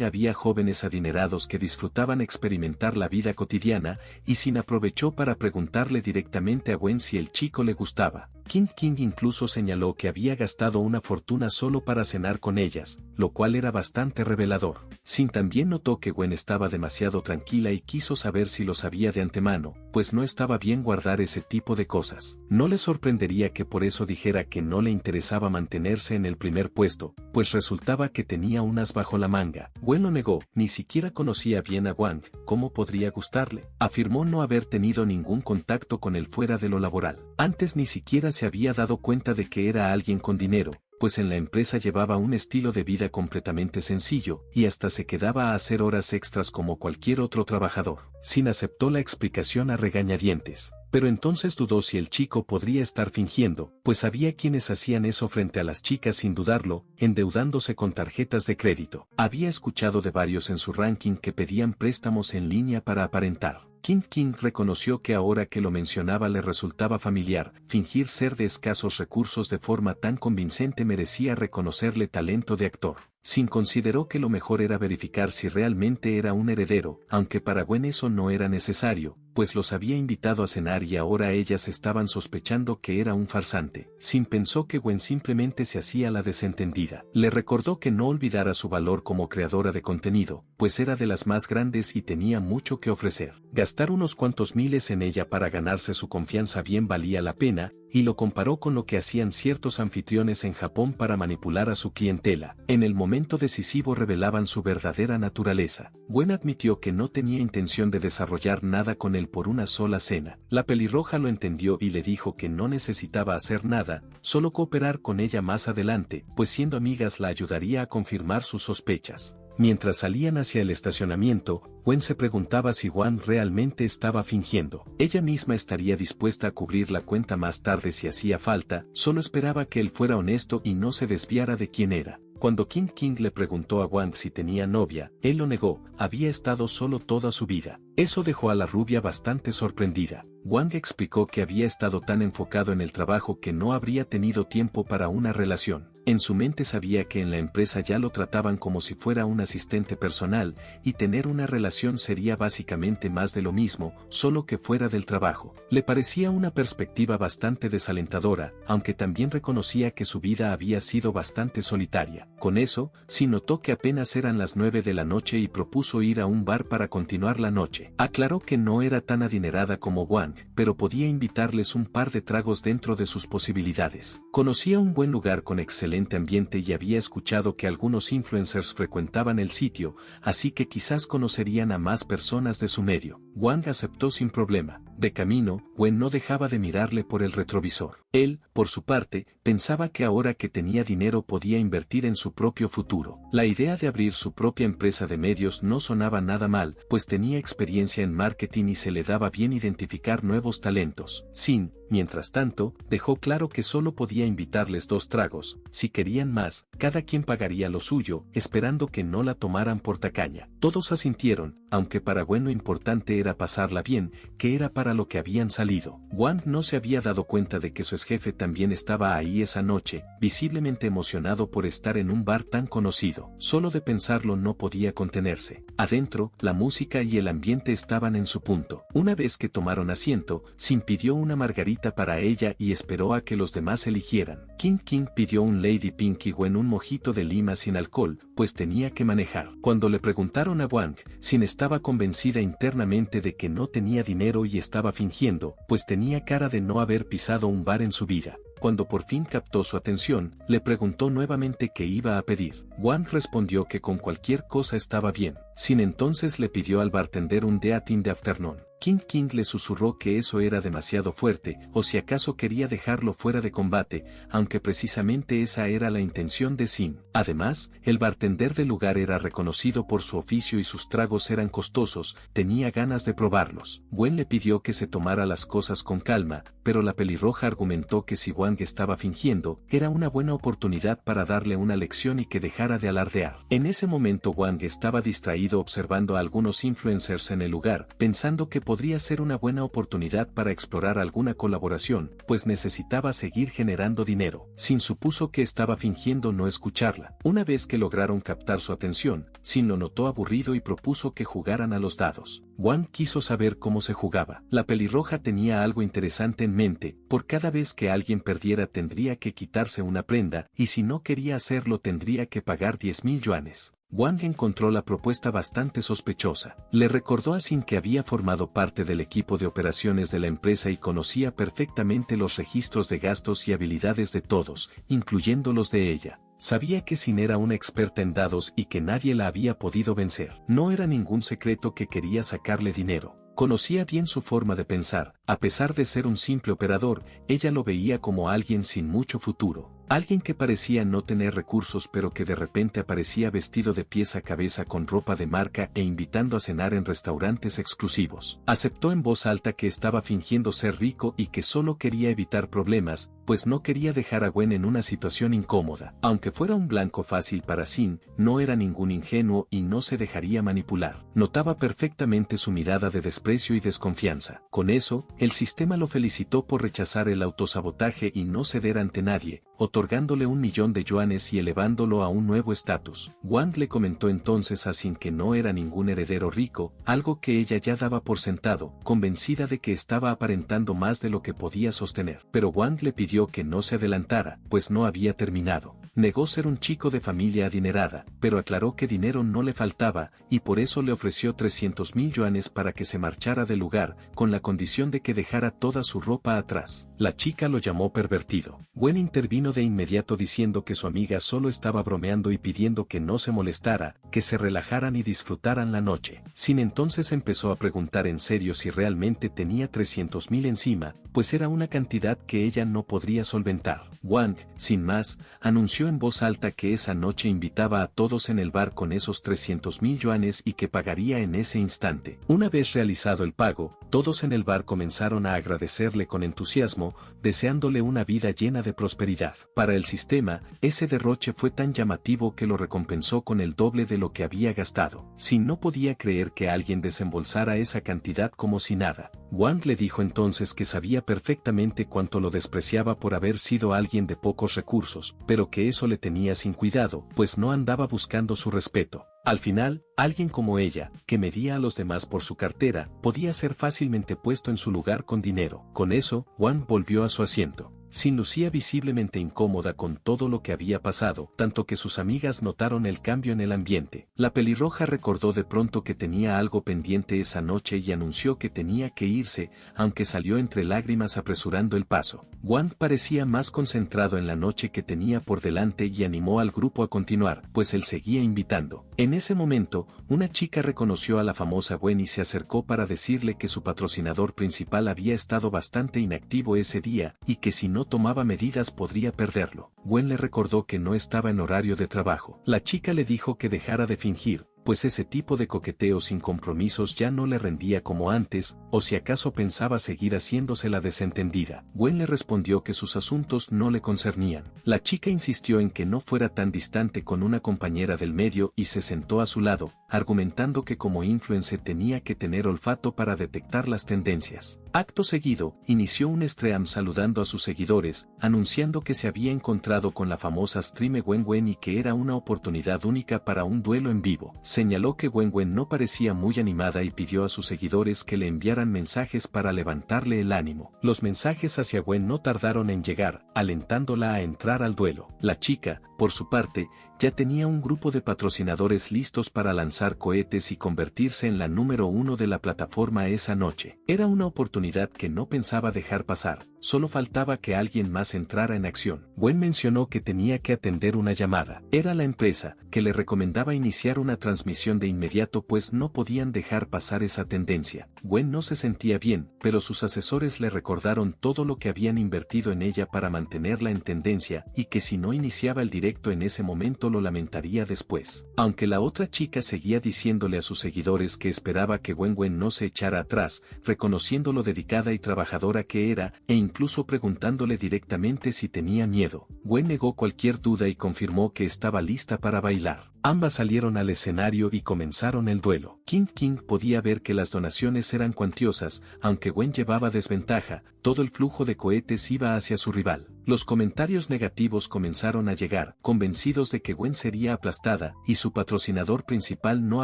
había jóvenes adinerados que disfrutaban experimentar la vida cotidiana, y Sin aprovechó para preguntarle directamente a Gwen si el chico le gustaba. King incluso señaló que había gastado una fortuna solo para cenar con ellas, lo cual era bastante revelador. Sin también notó que Gwen estaba demasiado tranquila y quiso saber si lo sabía de antemano, pues no estaba bien guardar ese tipo de cosas. No le sorprendería que por eso dijera que no le interesaba mantenerse en el primer puesto, pues resultaba que tenía unas bajo la manga. Gwen lo negó, ni siquiera conocía bien a Wang, ¿cómo podría gustarle? Afirmó no haber tenido ningún contacto con él fuera de lo laboral. Antes ni siquiera se había dado cuenta de que era alguien con dinero, pues en la empresa llevaba un estilo de vida completamente sencillo, y hasta se quedaba a hacer horas extras como cualquier otro trabajador. Sin aceptó la explicación a regañadientes. Pero entonces dudó si el chico podría estar fingiendo, pues había quienes hacían eso frente a las chicas sin dudarlo, endeudándose con tarjetas de crédito. Había escuchado de varios en su ranking que pedían préstamos en línea para aparentar. King reconoció que ahora que lo mencionaba le resultaba familiar, fingir ser de escasos recursos de forma tan convincente merecía reconocerle talento de actor. Sin consideró que lo mejor era verificar si realmente era un heredero, aunque para Gwen eso no era necesario, pues los había invitado a cenar y ahora ellas estaban sospechando que era un farsante. Sin pensó que Gwen simplemente se hacía la desentendida. Le recordó que no olvidara su valor como creadora de contenido, pues era de las más grandes y tenía mucho que ofrecer. Gastar unos cuantos miles en ella para ganarse su confianza bien valía la pena, y lo comparó con lo que hacían ciertos anfitriones en Japón para manipular a su clientela. En el momento decisivo revelaban su verdadera naturaleza. Gwen admitió que no tenía intención de desarrollar nada con él por una sola cena. La pelirroja lo entendió y le dijo que no necesitaba hacer nada, solo cooperar con ella más adelante, pues siendo amigas la ayudaría a confirmar sus sospechas. Mientras salían hacia el estacionamiento, Gwen se preguntaba si Wang realmente estaba fingiendo. Ella misma estaría dispuesta a cubrir la cuenta más tarde si hacía falta, solo esperaba que él fuera honesto y no se desviara de quién era. Cuando King le preguntó a Wang si tenía novia, él lo negó, había estado solo toda su vida. Eso dejó a la rubia bastante sorprendida. Wang explicó que había estado tan enfocado en el trabajo que no habría tenido tiempo para una relación. En su mente sabía que en la empresa ya lo trataban como si fuera un asistente personal, y tener una relación sería básicamente más de lo mismo, solo que fuera del trabajo. Le parecía una perspectiva bastante desalentadora, aunque también reconocía que su vida había sido bastante solitaria. Con eso, sí notó que apenas eran las 9 de la noche y propuso ir a un bar para continuar la noche. Aclaró que no era tan adinerada como Wang, pero podía invitarles un par de tragos dentro de sus posibilidades. Conocía un buen lugar con excelente ambiente y había escuchado que algunos influencers frecuentaban el sitio, así que quizás conocerían a más personas de su medio. Wang aceptó sin problema. De camino, Gwen no dejaba de mirarle por el retrovisor. Él, por su parte, pensaba que ahora que tenía dinero podía invertir en su propio futuro. La idea de abrir su propia empresa de medios no sonaba nada mal, pues tenía experiencia en marketing y se le daba bien identificar nuevos talentos. Sin, mientras tanto, dejó claro que solo podía invitarles 2 tragos. Si querían más, cada quien pagaría lo suyo, esperando que no la tomaran por tacaña. Todos asintieron, aunque para Gwen lo importante era pasarla bien, que era para lo que habían salido. Wang no se había dado cuenta de que su exjefe también estaba ahí esa noche, visiblemente emocionado por estar en un bar tan conocido. Solo de pensarlo no podía contenerse. Adentro, la música y el ambiente estaban en su punto. Una vez que tomaron asiento, Sin pidió una margarita para ella y esperó a que los demás eligieran. King pidió un Lady Pink y Gwen un mojito de lima sin alcohol, pues tenía que manejar. Cuando le preguntaron a Wang, Sin estaba convencida internamente de que no tenía dinero y estaba fingiendo, pues tenía cara de no haber pisado un bar en su vida. Cuando por fin captó su atención, le preguntó nuevamente qué iba a pedir. Wang respondió que con cualquier cosa estaba bien. Sin entonces le pidió al bartender un Death in the Afternoon. King le susurró que eso era demasiado fuerte, o si acaso quería dejarlo fuera de combate, aunque precisamente esa era la intención de Sin. Además, el bartender del lugar era reconocido por su oficio y sus tragos eran costosos, tenía ganas de probarlos. Gwen le pidió que se tomara las cosas con calma, pero la pelirroja argumentó que si Wang estaba fingiendo, era una buena oportunidad para darle una lección y que dejara de alardear. En ese momento Wang estaba distraído observando a algunos influencers en el lugar, pensando que podría ser una buena oportunidad para explorar alguna colaboración, pues necesitaba seguir generando dinero. Sin supuso que estaba fingiendo no escucharla. Una vez que lograron captar su atención, Sin lo notó aburrido y propuso que jugaran a los dados. Wang quiso saber cómo se jugaba. La pelirroja tenía algo interesante en mente, por cada vez que alguien perdiera tendría que quitarse una prenda, y si no quería hacerlo tendría que pagar 10.000 yuanes. Wang encontró la propuesta bastante sospechosa. Le recordó a Sin que había formado parte del equipo de operaciones de la empresa y conocía perfectamente los registros de gastos y habilidades de todos, incluyendo los de ella. Sabía que Sin era una experta en dados y que nadie la había podido vencer. No era ningún secreto que quería sacarle dinero. Conocía bien su forma de pensar. A pesar de ser un simple operador, ella lo veía como alguien sin mucho futuro. Alguien que parecía no tener recursos pero que de repente aparecía vestido de pies a cabeza con ropa de marca e invitando a cenar en restaurantes exclusivos. Aceptó en voz alta que estaba fingiendo ser rico y que solo quería evitar problemas, pues no quería dejar a Gwen en una situación incómoda. Aunque fuera un blanco fácil para Sin, no era ningún ingenuo y no se dejaría manipular. Notaba perfectamente su mirada de desprecio y desconfianza. Con eso, el sistema lo felicitó por rechazar el autosabotaje y no ceder ante nadie, otorgándole 1.000.000 de yuanes y elevándolo a un nuevo estatus. Wang le comentó entonces a Sin que no era ningún heredero rico, algo que ella ya daba por sentado, convencida de que estaba aparentando más de lo que podía sostener. Pero Wang le pidió que no se adelantara, pues no había terminado. Negó ser un chico de familia adinerada, pero aclaró que dinero no le faltaba, y por eso le ofreció 300.000 yuanes para que se marchara del lugar, con la condición de que dejara toda su ropa atrás. La chica lo llamó pervertido. Gwen intervino de inmediato diciendo que su amiga solo estaba bromeando y pidiendo que no se molestara, que se relajaran y disfrutaran la noche. Sin entonces empezó a preguntar en serio si realmente tenía 300.000 encima, pues era una cantidad que ella no podría solventar. Wang, sin más, anunció en voz alta que esa noche invitaba a todos en el bar con esos 300.000 yuanes y que pagaría en ese instante. Una vez realizado el pago, todos en el bar comenzaron a agradecerle con entusiasmo, deseándole una vida llena de prosperidad. Para el sistema, ese derroche fue tan llamativo que lo recompensó con el doble de lo que había gastado. Sin no podía creer que alguien desembolsara esa cantidad como si nada. Wang le dijo entonces que sabía perfectamente cuánto lo despreciaba por haber sido alguien de pocos recursos, pero que eso le tenía sin cuidado, pues no andaba buscando su respeto. Al final, alguien como ella, que medía a los demás por su cartera, podía ser fácilmente puesto en su lugar con dinero. Con eso, Wang volvió a su asiento. Sin lucía visiblemente incómoda con todo lo que había pasado, tanto que sus amigas notaron el cambio en el ambiente. La pelirroja recordó de pronto que tenía algo pendiente esa noche y anunció que tenía que irse, aunque salió entre lágrimas apresurando el paso. Wang parecía más concentrado en la noche que tenía por delante y animó al grupo a continuar, pues él seguía invitando. En ese momento, una chica reconoció a la famosa Gwen y se acercó para decirle que su patrocinador principal había estado bastante inactivo ese día y que si no tomaba medidas podría perderlo. Gwen le recordó que no estaba en horario de trabajo. La chica le dijo que dejara de fingir, pues ese tipo de coqueteo sin compromisos ya no le rendía como antes, o si acaso pensaba seguir haciéndose la desentendida. Gwen le respondió que sus asuntos no le concernían. La chica insistió en que no fuera tan distante con una compañera del medio y se sentó a su lado, argumentando que como influencer tenía que tener olfato para detectar las tendencias. Acto seguido, inició un stream saludando a sus seguidores, anunciando que se había encontrado con la famosa streamer Gwen Gwen y que era una oportunidad única para un duelo en vivo. Señaló que Gwen Gwen no parecía muy animada y pidió a sus seguidores que le enviaran mensajes para levantarle el ánimo. Los mensajes hacia Gwen no tardaron en llegar, alentándola a entrar al duelo. La chica, por su parte, ya tenía un grupo de patrocinadores listos para lanzar cohetes y convertirse en la número 1 de la plataforma esa noche. Era una oportunidad que no pensaba dejar pasar, solo faltaba que alguien más entrara en acción. Gwen mencionó que tenía que atender una llamada. Era la empresa, que le recomendaba iniciar una transmisión de inmediato pues no podían dejar pasar esa tendencia. Gwen no se sentía bien, pero sus asesores le recordaron todo lo que habían invertido en ella para mantenerla en tendencia y que si no iniciaba el directo en ese momento lo lamentaría después. Aunque la otra chica seguía diciéndole a sus seguidores que esperaba que Gwen Gwen no se echara atrás, reconociendo lo dedicada y trabajadora que era, e incluso preguntándole directamente si tenía miedo. Gwen negó cualquier duda y confirmó que estaba lista para bailar. Ambas salieron al escenario y comenzaron el duelo. King podía ver que las donaciones eran cuantiosas, aunque Gwen llevaba desventaja, todo el flujo de cohetes iba hacia su rival. Los comentarios negativos comenzaron a llegar, convencidos de que Gwen sería aplastada, y su patrocinador principal no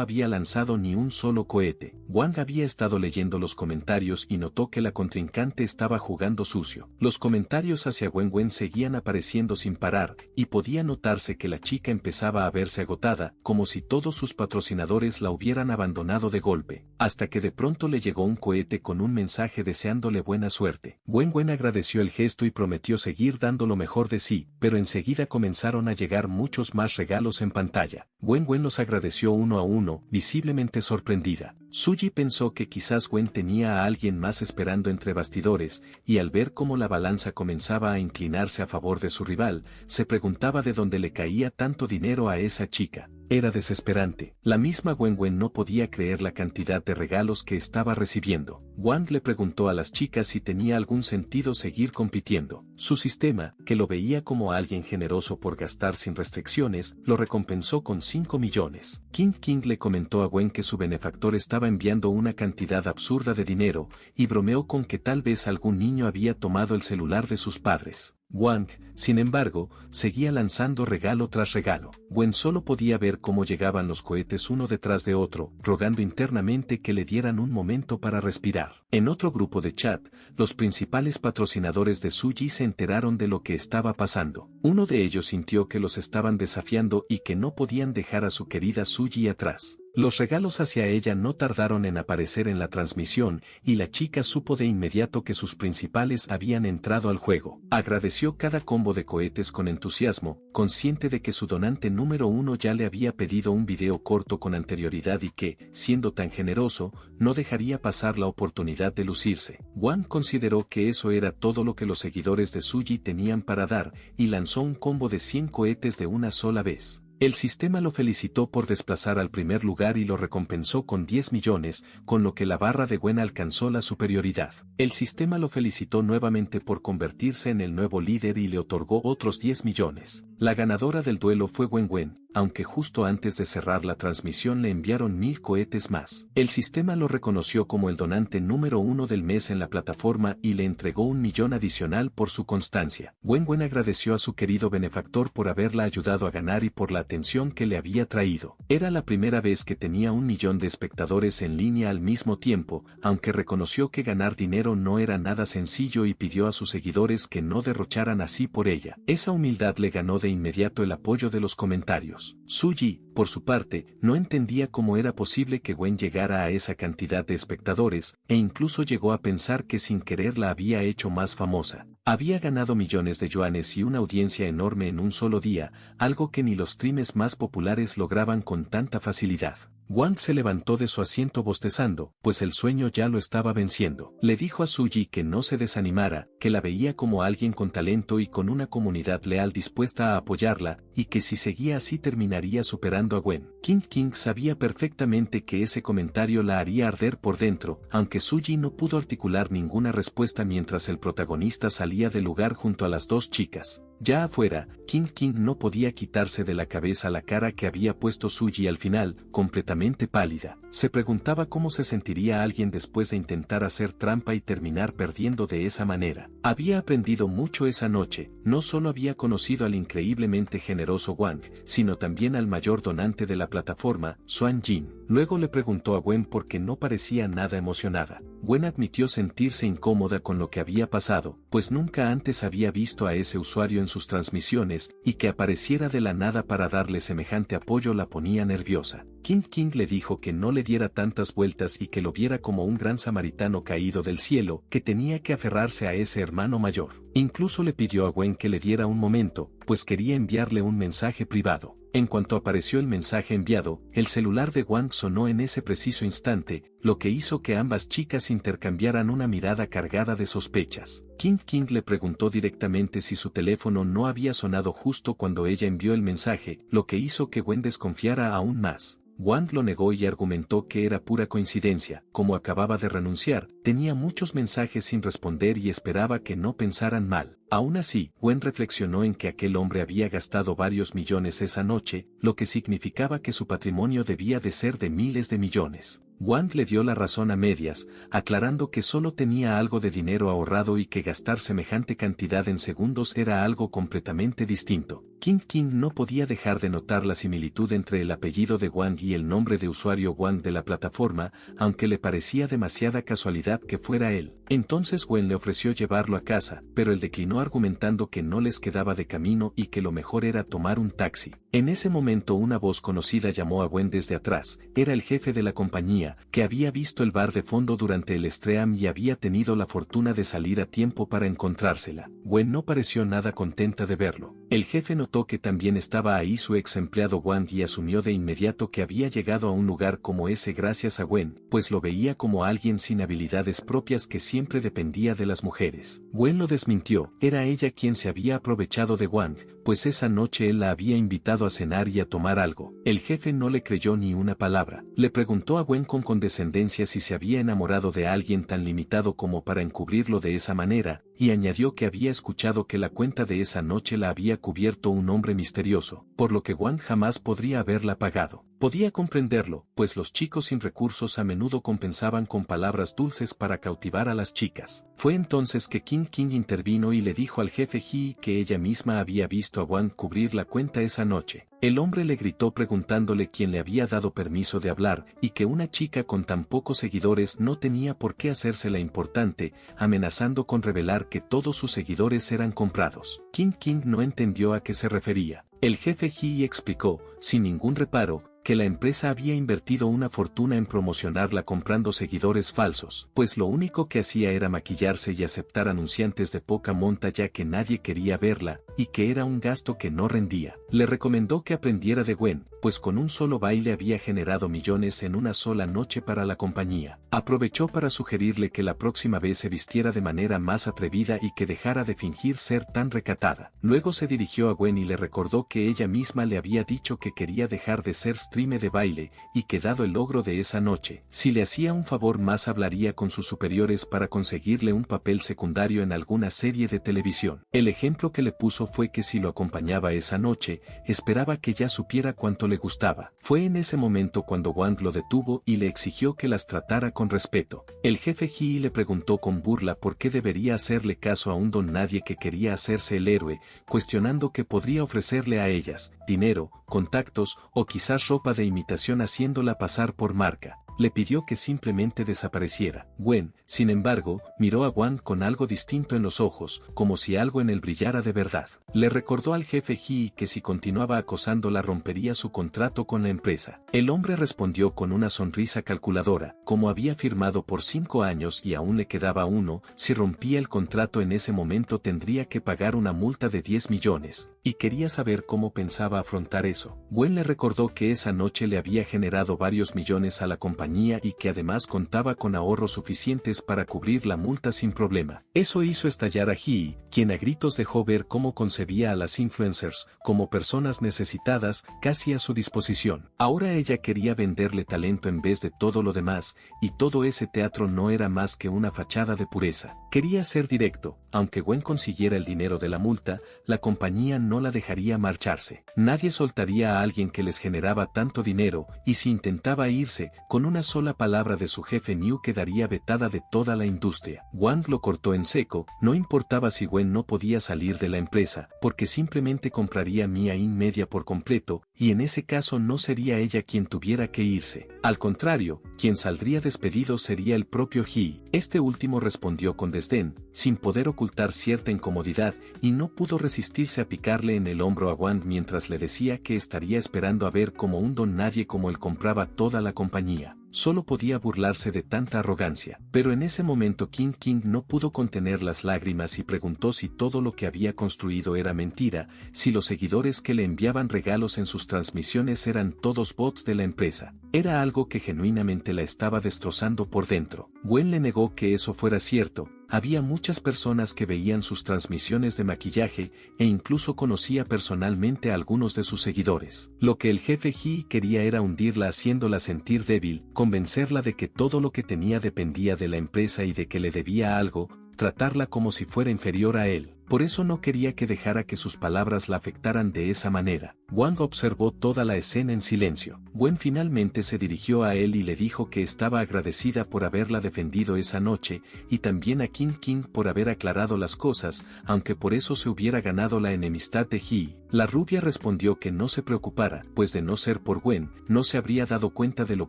había lanzado ni un solo cohete. Wang había estado leyendo los comentarios y notó que la contrincante estaba jugando sucio. Los comentarios hacia Gwen Gwen seguían apareciendo sin parar, y podía notarse que la chica empezaba a verse agotada, como si todos sus patrocinadores la hubieran abandonado de golpe, hasta que de pronto le llegó un cohete con un mensaje deseándole buena suerte. Gwen Gwen agradeció el gesto y prometió seguir dando lo mejor de sí, pero enseguida comenzaron a llegar muchos más regalos en pantalla. Gwen Gwen los agradeció uno a uno, visiblemente sorprendida. Suji pensó que quizás Gwen tenía a alguien más esperando entre bastidores, y al ver cómo la balanza comenzaba a inclinarse a favor de su rival, se preguntaba de dónde le caía tanto dinero a esa chica. Era desesperante. La misma Gwen Gwen no podía creer la cantidad de regalos que estaba recibiendo. Wang le preguntó a las chicas si tenía algún sentido seguir compitiendo. Su sistema, que lo veía como alguien generoso por gastar sin restricciones, lo recompensó con 5 millones. King le comentó a Gwen que su benefactor estaba enviando una cantidad absurda de dinero, y bromeó con que tal vez algún niño había tomado el celular de sus padres. Wang, sin embargo, seguía lanzando regalo tras regalo. Gwen solo podía ver cómo llegaban los cohetes uno detrás de otro, rogando internamente que le dieran un momento para respirar. En otro grupo de chat, los principales patrocinadores de Suji se enteraron de lo que estaba pasando. Uno de ellos sintió que los estaban desafiando y que no podían dejar a su querida Suji atrás. Los regalos hacia ella no tardaron en aparecer en la transmisión, y la chica supo de inmediato que sus principales habían entrado al juego. Agradeció cada combo de cohetes con entusiasmo, consciente de que su donante número 1 ya le había pedido un video corto con anterioridad y que, siendo tan generoso, no dejaría pasar la oportunidad de lucirse. Wang consideró que eso era todo lo que los seguidores de Suji tenían para dar, y lanzó un combo de 100 cohetes de una sola vez. El sistema lo felicitó por desplazar al primer lugar y lo recompensó con 10 millones, con lo que la barra de Gwen alcanzó la superioridad. El sistema lo felicitó nuevamente por convertirse en el nuevo líder y le otorgó otros 10 millones. La ganadora del duelo fue Gwen Gwen, aunque justo antes de cerrar la transmisión le enviaron 1000 cohetes más. El sistema lo reconoció como el donante número 1 del mes en la plataforma y le entregó 1 millón adicional por su constancia. Gwen Gwen agradeció a su querido benefactor por haberla ayudado a ganar y por la atención que le había traído. Era la primera vez que tenía 1 millón de espectadores en línea al mismo tiempo, aunque reconoció que ganar dinero no era nada sencillo y pidió a sus seguidores que no derrocharan así por ella. Esa humildad le ganó de inmediato el apoyo de los comentarios. Suji, por su parte, no entendía cómo era posible que Gwen llegara a esa cantidad de espectadores, e incluso llegó a pensar que sin querer la había hecho más famosa. Había ganado millones de yuanes y una audiencia enorme en un solo día, algo que ni los streamers más populares lograban con tanta facilidad. Wang se levantó de su asiento bostezando, pues el sueño ya lo estaba venciendo. Le dijo a Suji que no se desanimara, que la veía como alguien con talento y con una comunidad leal dispuesta a apoyarla, y que si seguía así terminaría superando a Gwen. King sabía perfectamente que ese comentario la haría arder por dentro, aunque Suji no pudo articular ninguna respuesta mientras el protagonista salía del lugar junto a las dos chicas. Ya afuera, King no podía quitarse de la cabeza la cara que había puesto Suji al final, completamente pálida. Se preguntaba cómo se sentiría alguien después de intentar hacer trampa y terminar perdiendo de esa manera. Había aprendido mucho esa noche, no solo había conocido al increíblemente generoso Wang, sino también al mayor donante de la plataforma, Xuan Jin. Luego le preguntó a Gwen por qué no parecía nada emocionada. Gwen admitió sentirse incómoda con lo que había pasado, pues nunca antes había visto a ese usuario en sus transmisiones, y que apareciera de la nada para darle semejante apoyo la ponía nerviosa. King le dijo que no le diera tantas vueltas y que lo viera como un gran samaritano caído del cielo, que tenía que aferrarse a ese hermano mayor. Incluso le pidió a Gwen que le diera un momento, pues quería enviarle un mensaje privado. En cuanto apareció el mensaje enviado, el celular de Wang sonó en ese preciso instante, lo que hizo que ambas chicas intercambiaran una mirada cargada de sospechas. King le preguntó directamente si su teléfono no había sonado justo cuando ella envió el mensaje, lo que hizo que Gwen desconfiara aún más. Wang lo negó y argumentó que era pura coincidencia, como acababa de renunciar, tenía muchos mensajes sin responder y esperaba que no pensaran mal. Aún así, Gwen reflexionó en que aquel hombre había gastado varios millones esa noche, lo que significaba que su patrimonio debía de ser de miles de millones. Wang le dio la razón a medias, aclarando que solo tenía algo de dinero ahorrado y que gastar semejante cantidad en segundos era algo completamente distinto. King no podía dejar de notar la similitud entre el apellido de Wang y el nombre de usuario Wang de la plataforma, aunque le parecía demasiada casualidad que fuera él. Entonces Gwen le ofreció llevarlo a casa, pero él declinó argumentando que no les quedaba de camino y que lo mejor era tomar un taxi. En ese momento una voz conocida llamó a Gwen desde atrás, era el jefe de la compañía, que había visto el bar de fondo durante el stream y había tenido la fortuna de salir a tiempo para encontrársela. Gwen no pareció nada contenta de verlo. El jefe notó que también estaba ahí su ex empleado Wang y asumió de inmediato que había llegado a un lugar como ese gracias a Gwen, pues lo veía como alguien sin habilidades propias que siempre dependía de las mujeres. Gwen lo desmintió, era ella quien se había aprovechado de Wang, pues esa noche él la había invitado a cenar y a tomar algo. El jefe no le creyó ni una palabra. Le preguntó a Gwen con condescendencia si se había enamorado de alguien tan limitado como para encubrirlo de esa manera, y añadió que había escuchado que la cuenta de esa noche la había cubierto un hombre misterioso, por lo que Wang jamás podría haberla pagado. Podía comprenderlo, pues los chicos sin recursos a menudo compensaban con palabras dulces para cautivar a las chicas. Fue entonces que King intervino y le dijo al jefe Hee que ella misma había visto a Wang cubrir la cuenta esa noche. El hombre le gritó preguntándole quién le había dado permiso de hablar y que una chica con tan pocos seguidores no tenía por qué hacérsela importante, amenazando con revelar que todos sus seguidores eran comprados. King no entendió a qué se refería. El jefe Hee explicó, sin ningún reparo, que la empresa había invertido una fortuna en promocionarla comprando seguidores falsos, pues lo único que hacía era maquillarse y aceptar anunciantes de poca monta ya que nadie quería verla, y que era un gasto que no rendía. Le recomendó que aprendiera de Gwen, pues con un solo baile había generado millones en una sola noche para la compañía. Aprovechó para sugerirle que la próxima vez se vistiera de manera más atrevida y que dejara de fingir ser tan recatada. Luego se dirigió a Gwen y le recordó que ella misma le había dicho que quería dejar de ser streamer de baile, y que dado el logro de esa noche, si le hacía un favor más hablaría con sus superiores para conseguirle un papel secundario en alguna serie de televisión. El ejemplo que le puso fue que si lo acompañaba esa noche, esperaba que ya supiera cuánto le gustaba. Fue en ese momento cuando Wang lo detuvo y le exigió que las tratara con respeto. El jefe Hee le preguntó con burla por qué debería hacerle caso a un don nadie que quería hacerse el héroe, cuestionando que podría ofrecerle a ellas dinero, contactos o quizás ropa de imitación haciéndola pasar por marca. Le pidió que simplemente desapareciera. Gwen, sin embargo, miró a Wang con algo distinto en los ojos, como si algo en él brillara de verdad. Le recordó al jefe Hee que si continuaba acosándola rompería su contrato con la empresa. El hombre respondió con una sonrisa calculadora, como había firmado por 5 años y aún le quedaba uno, si rompía el contrato en ese momento tendría que pagar una multa de 10 millones. y quería saber cómo pensaba afrontar eso. Gwen le recordó que esa noche le había generado varios millones a la compañía y que además contaba con ahorros suficientes para cubrir la multa sin problema. Eso hizo estallar a Hee, quien a gritos dejó ver cómo concebía a las influencers como personas necesitadas, casi a su disposición. Ahora ella quería venderle talento en vez de todo lo demás, y todo ese teatro no era más que una fachada de pureza. Quería ser directo, aunque Gwen consiguiera el dinero de la multa, la compañía no la dejaría marcharse. Nadie soltaría a alguien que les generaba tanto dinero, y si intentaba irse, con una sola palabra de su jefe New quedaría vetada de toda la industria. Wang lo cortó en seco, no importaba si Gwen no podía salir de la empresa, porque simplemente compraría Mia In Media por completo, y en ese caso no sería ella quien tuviera que irse. Al contrario, quien saldría despedido sería el propio Hee. Este último respondió con desdén, sin poder ocultar cierta incomodidad, y no pudo resistirse a picarle en el hombro a Wang mientras le decía que estaría esperando a ver cómo un don nadie como él compraba toda la compañía. Solo podía burlarse de tanta arrogancia. Pero en ese momento King no pudo contener las lágrimas y preguntó si todo lo que había construido era mentira, si los seguidores que le enviaban regalos en sus transmisiones eran todos bots de la empresa. Era algo que genuinamente la estaba destrozando por dentro. Gwen le negó que eso fuera cierto. Había muchas personas que veían sus transmisiones de maquillaje e incluso conocía personalmente a algunos de sus seguidores. Lo que el jefe Hee quería era hundirla haciéndola sentir débil, convencerla de que todo lo que tenía dependía de la empresa y de que le debía algo, tratarla como si fuera inferior a él. Por eso no quería que dejara que sus palabras la afectaran de esa manera. Wang observó toda la escena en silencio. Gwen finalmente se dirigió a él y le dijo que estaba agradecida por haberla defendido esa noche, y también a King por haber aclarado las cosas, aunque por eso se hubiera ganado la enemistad de Hee. La rubia respondió que no se preocupara, pues de no ser por Gwen, no se habría dado cuenta de lo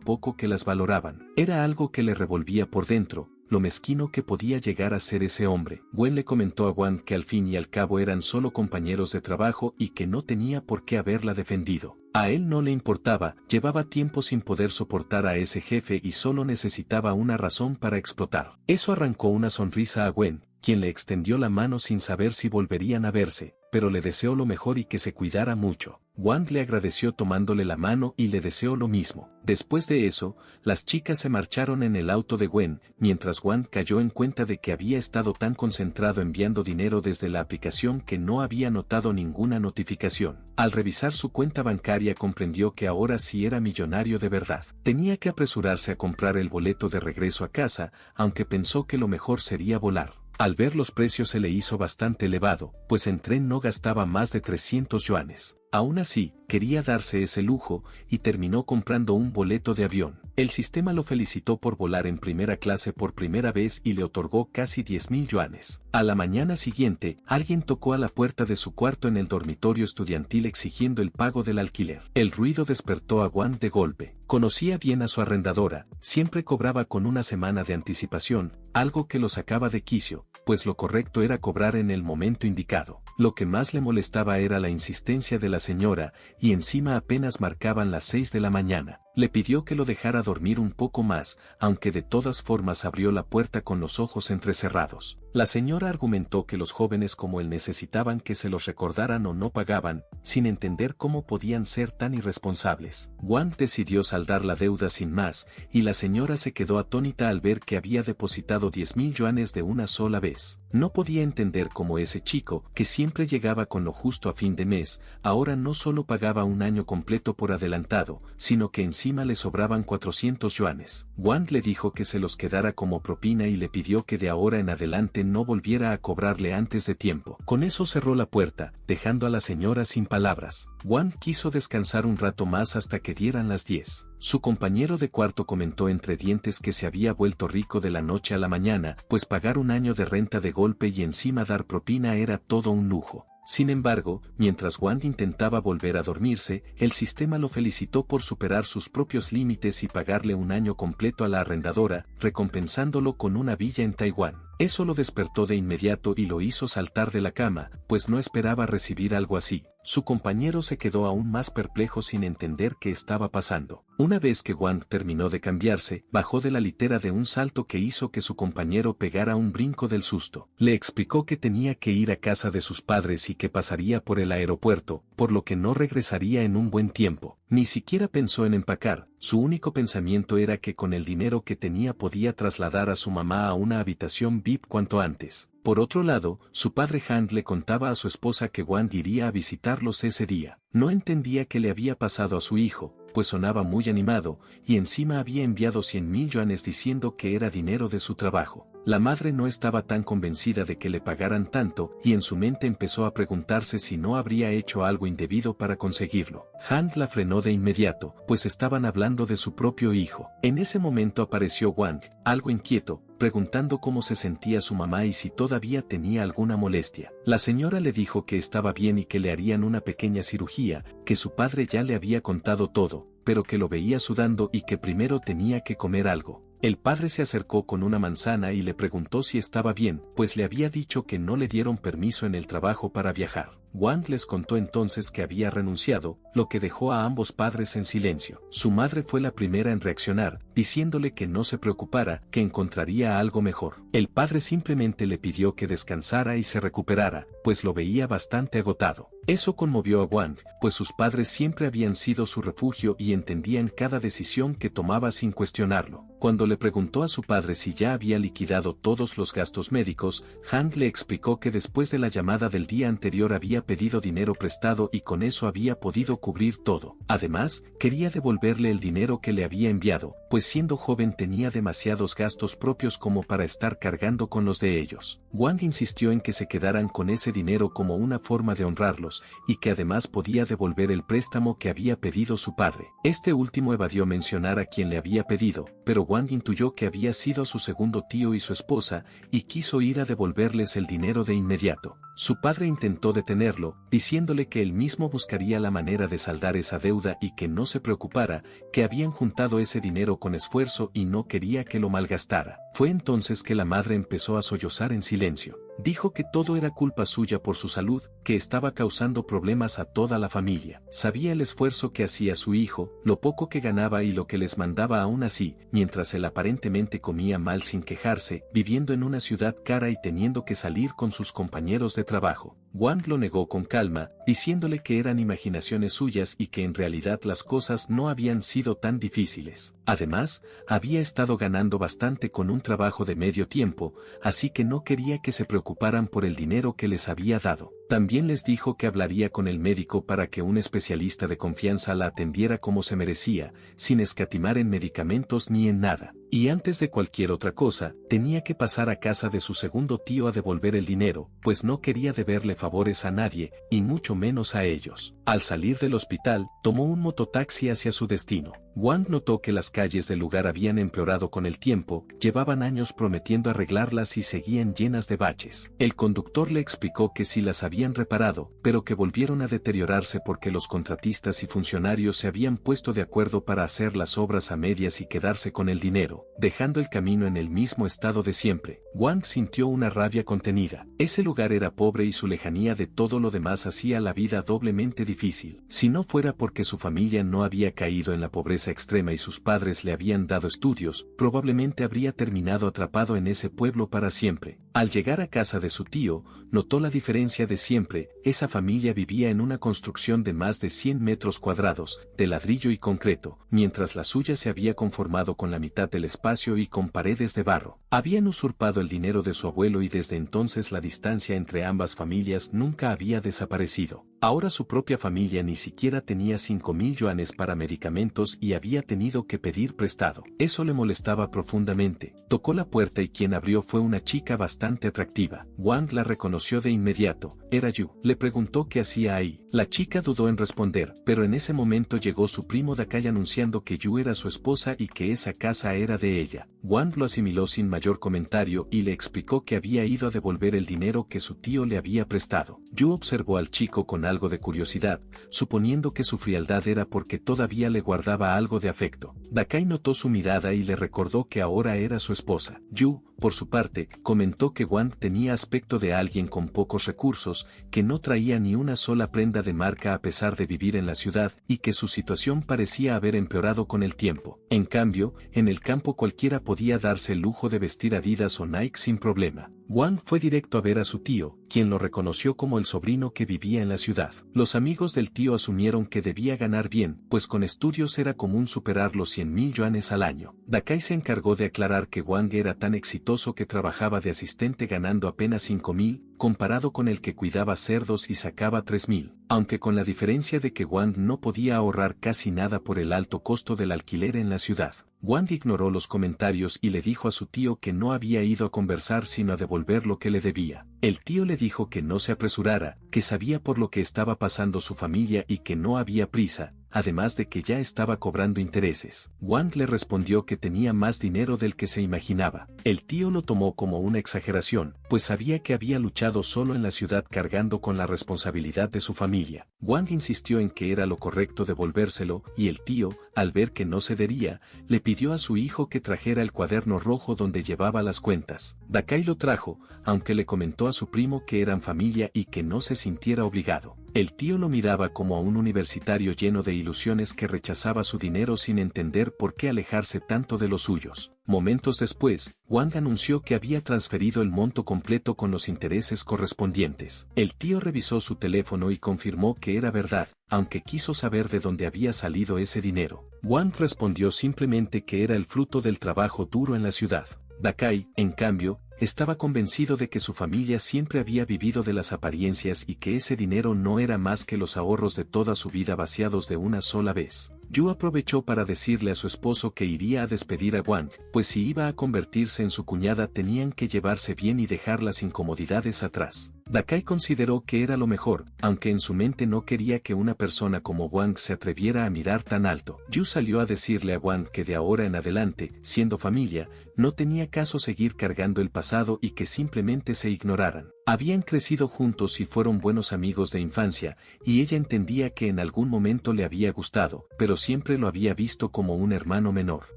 poco que las valoraban. Era algo que le revolvía por dentro, lo mezquino que podía llegar a ser ese hombre. Gwen le comentó a Wang que al fin y al cabo eran solo compañeros de trabajo y que no tenía por qué haberla defendido. A él no le importaba, llevaba tiempo sin poder soportar a ese jefe y solo necesitaba una razón para explotar. Eso arrancó una sonrisa a Gwen, quien le extendió la mano sin saber si volverían a verse, pero le deseó lo mejor y que se cuidara mucho. Wang le agradeció tomándole la mano y le deseó lo mismo. Después de eso, las chicas se marcharon en el auto de Gwen, mientras Wang cayó en cuenta de que había estado tan concentrado enviando dinero desde la aplicación que no había notado ninguna notificación. Al revisar su cuenta bancaria comprendió que ahora sí era millonario de verdad. Tenía que apresurarse a comprar el boleto de regreso a casa, aunque pensó que lo mejor sería volar. Al ver los precios se le hizo bastante elevado, pues en tren no gastaba más de 300 yuanes. Aún así, quería darse ese lujo, y terminó comprando un boleto de avión. El sistema lo felicitó por volar en primera clase por primera vez y le otorgó casi 10.000 yuanes. A la mañana siguiente, alguien tocó a la puerta de su cuarto en el dormitorio estudiantil exigiendo el pago del alquiler. El ruido despertó a Wang de golpe. Conocía bien a su arrendadora, siempre cobraba con una semana de anticipación, algo que lo sacaba de quicio, pues lo correcto era cobrar en el momento indicado. Lo que más le molestaba era la insistencia de la señora, y encima apenas marcaban las 6 de la mañana. Le pidió que lo dejara dormir un poco más, aunque de todas formas abrió la puerta con los ojos entrecerrados. La señora argumentó que los jóvenes como él necesitaban que se los recordaran o no pagaban, sin entender cómo podían ser tan irresponsables. Wang decidió saldar la deuda sin más, y la señora se quedó atónita al ver que había depositado 10.000 yuanes de una sola vez. No podía entender cómo ese chico, que siempre llegaba con lo justo a fin de mes, ahora no solo pagaba un año completo por adelantado, sino que encima le sobraban 400 yuanes. Wang le dijo que se los quedara como propina y le pidió que de ahora en adelante no volviera a cobrarle antes de tiempo. Con eso cerró la puerta, dejando a la señora sin palabras. Wang quiso descansar un rato más hasta que dieran las 10. Su compañero de cuarto comentó entre dientes que se había vuelto rico de la noche a la mañana, pues pagar un año de renta de golpe y encima dar propina era todo un lujo. Sin embargo, mientras Wang intentaba volver a dormirse, el sistema lo felicitó por superar sus propios límites y pagarle un año completo a la arrendadora, recompensándolo con una villa en Taiwán. Eso lo despertó de inmediato y lo hizo saltar de la cama, pues no esperaba recibir algo así. Su compañero se quedó aún más perplejo sin entender qué estaba pasando. Una vez que Wang terminó de cambiarse, bajó de la litera de un salto que hizo que su compañero pegara un brinco del susto. Le explicó que tenía que ir a casa de sus padres y que pasaría por el aeropuerto, por lo que no regresaría en un buen tiempo. Ni siquiera pensó en empacar, su único pensamiento era que con el dinero que tenía podía trasladar a su mamá a una habitación VIP cuanto antes. Por otro lado, su padre Han le contaba a su esposa que Wang iría a visitarlos ese día. No entendía qué le había pasado a su hijo, pues sonaba muy animado, y encima había enviado 100.000 yuanes diciendo que era dinero de su trabajo. La madre no estaba tan convencida de que le pagaran tanto, y en su mente empezó a preguntarse si no habría hecho algo indebido para conseguirlo. Han la frenó de inmediato, pues estaban hablando de su propio hijo. En ese momento apareció Wang, algo inquieto, preguntando cómo se sentía su mamá y si todavía tenía alguna molestia. La señora le dijo que estaba bien y que le harían una pequeña cirugía, que su padre ya le había contado todo, pero que lo veía sudando y que primero tenía que comer algo. El padre se acercó con una manzana y le preguntó si estaba bien, pues le había dicho que no le dieron permiso en el trabajo para viajar. Wang les contó entonces que había renunciado, lo que dejó a ambos padres en silencio. Su madre fue la primera en reaccionar, diciéndole que no se preocupara, que encontraría algo mejor. El padre simplemente le pidió que descansara y se recuperara, pues lo veía bastante agotado. Eso conmovió a Wang, pues sus padres siempre habían sido su refugio y entendían cada decisión que tomaba sin cuestionarlo. Cuando le preguntó a su padre si ya había liquidado todos los gastos médicos, Han le explicó que después de la llamada del día anterior había pedido dinero prestado y con eso había podido cubrir todo. Además, quería devolverle el dinero que le había enviado, pues siendo joven tenía demasiados gastos propios como para estar cargando con los de ellos. Wang insistió en que se quedaran con ese dinero como una forma de honrarlos, y que además podía devolver el préstamo que había pedido su padre. Este último evadió mencionar a quien le había pedido, pero Wang intuyó que había sido su segundo tío y su esposa, y quiso ir a devolverles el dinero de inmediato. Su padre intentó detenerlo, diciéndole que él mismo buscaría la manera de saldar esa deuda y que no se preocupara, que habían juntado ese dinero con esfuerzo y no quería que lo malgastara. Fue entonces que la madre empezó a sollozar en silencio. Dijo que todo era culpa suya por su salud, que estaba causando problemas a toda la familia. Sabía el esfuerzo que hacía su hijo, lo poco que ganaba y lo que les mandaba aún así, mientras él aparentemente comía mal sin quejarse, viviendo en una ciudad cara y teniendo que salir con sus compañeros de trabajo. Wang lo negó con calma, diciéndole que eran imaginaciones suyas y que en realidad las cosas no habían sido tan difíciles. Además, había estado ganando bastante con un trabajo de medio tiempo, así que no quería que se preocuparan por el dinero que les había dado. También les dijo que hablaría con el médico para que un especialista de confianza la atendiera como se merecía, sin escatimar en medicamentos ni en nada. Y antes de cualquier otra cosa, tenía que pasar a casa de su segundo tío a devolver el dinero, pues no quería deberle favores a nadie, y mucho menos a ellos. Al salir del hospital, tomó un mototaxi hacia su destino. Wang notó que las calles del lugar habían empeorado con el tiempo, llevaban años prometiendo arreglarlas y seguían llenas de baches. El conductor le explicó que sí las habían reparado, pero que volvieron a deteriorarse porque los contratistas y funcionarios se habían puesto de acuerdo para hacer las obras a medias y quedarse con el dinero, dejando el camino en el mismo estado de siempre. Wang sintió una rabia contenida. Ese lugar era pobre y su lejanía de todo lo demás hacía la vida doblemente difícil. Si no fuera porque su familia no había caído en la pobreza extrema y sus padres le habían dado estudios, probablemente habría terminado atrapado en ese pueblo para siempre. Al llegar a casa de su tío, notó la diferencia de siempre. Esa familia vivía en una construcción de más de 100 metros cuadrados, de ladrillo y concreto, mientras la suya se había conformado con la mitad del espacio y con paredes de barro. Habían usurpado el dinero de su abuelo y desde entonces la distancia entre ambas familias nunca había desaparecido. Ahora su propia familia ni siquiera tenía 5.000 yuanes para medicamentos y había tenido que pedir prestado. Eso le molestaba profundamente. Tocó la puerta y quien abrió fue una chica bastante atractiva. Wang la reconoció de inmediato. Era Yu. Le preguntó qué hacía ahí. La chica dudó en responder, pero en ese momento llegó su primo Dakai anunciando que Yu era su esposa y que esa casa era de ella. Wang lo asimiló sin mayor comentario y le explicó que había ido a devolver el dinero que su tío le había prestado. Yu observó al chico con algo de curiosidad, suponiendo que su frialdad era porque todavía le guardaba algo de afecto. Dakai notó su mirada y le recordó que ahora era su esposa. Yu, por su parte, comentó que Wang tenía aspecto de alguien con pocos recursos, que no traía ni una sola prenda de marca a pesar de vivir en la ciudad, y que su situación parecía haber empeorado con el tiempo. En cambio, en el campo cualquiera podía darse el lujo de vestir Adidas o Nike sin problema. Wang fue directo a ver a su tío, quien lo reconoció como el sobrino que vivía en la ciudad. Los amigos del tío asumieron que debía ganar bien, pues con estudios era común superar los 100.000 yuanes al año. Dakai se encargó de aclarar que Wang era tan exitoso que trabajaba de asistente ganando apenas 5.000, comparado con el que cuidaba cerdos y sacaba 3.000, aunque con la diferencia de que Wang no podía ahorrar casi nada por el alto costo del alquiler en la ciudad. Wang ignoró los comentarios y le dijo a su tío que no había ido a conversar sino a devolver lo que le debía. El tío le dijo que no se apresurara, que sabía por lo que estaba pasando su familia y que no había prisa, además de que ya estaba cobrando intereses. Wang le respondió que tenía más dinero del que se imaginaba. El tío lo tomó como una exageración, pues sabía que había luchado solo en la ciudad cargando con la responsabilidad de su familia. Wang insistió en que era lo correcto devolvérselo, y el tío, al ver que no cedería, le pidió a su hijo que trajera el cuaderno rojo donde llevaba las cuentas. Dakai lo trajo, aunque le comentó a su primo que eran familia y que no se sintiera obligado. El tío lo miraba como a un universitario lleno de ilusiones que rechazaba su dinero sin entender por qué alejarse tanto de los suyos. Momentos después, Wang anunció que había transferido el monto completo con los intereses correspondientes. El tío revisó su teléfono y confirmó que era verdad, aunque quiso saber de dónde había salido ese dinero. Wang respondió simplemente que era el fruto del trabajo duro en la ciudad. Dakai, en cambio, estaba convencido de que su familia siempre había vivido de las apariencias y que ese dinero no era más que los ahorros de toda su vida vaciados de una sola vez. Yu aprovechó para decirle a su esposo que iría a despedir a Wang, pues si iba a convertirse en su cuñada tenían que llevarse bien y dejar las incomodidades atrás. Dakai consideró que era lo mejor, aunque en su mente no quería que una persona como Wang se atreviera a mirar tan alto. Yu salió a decirle a Wang que de ahora en adelante, siendo familia, no tenía caso seguir cargando el pasado y que simplemente se ignoraran. Habían crecido juntos y fueron buenos amigos de infancia, y ella entendía que en algún momento le había gustado, pero siempre lo había visto como un hermano menor.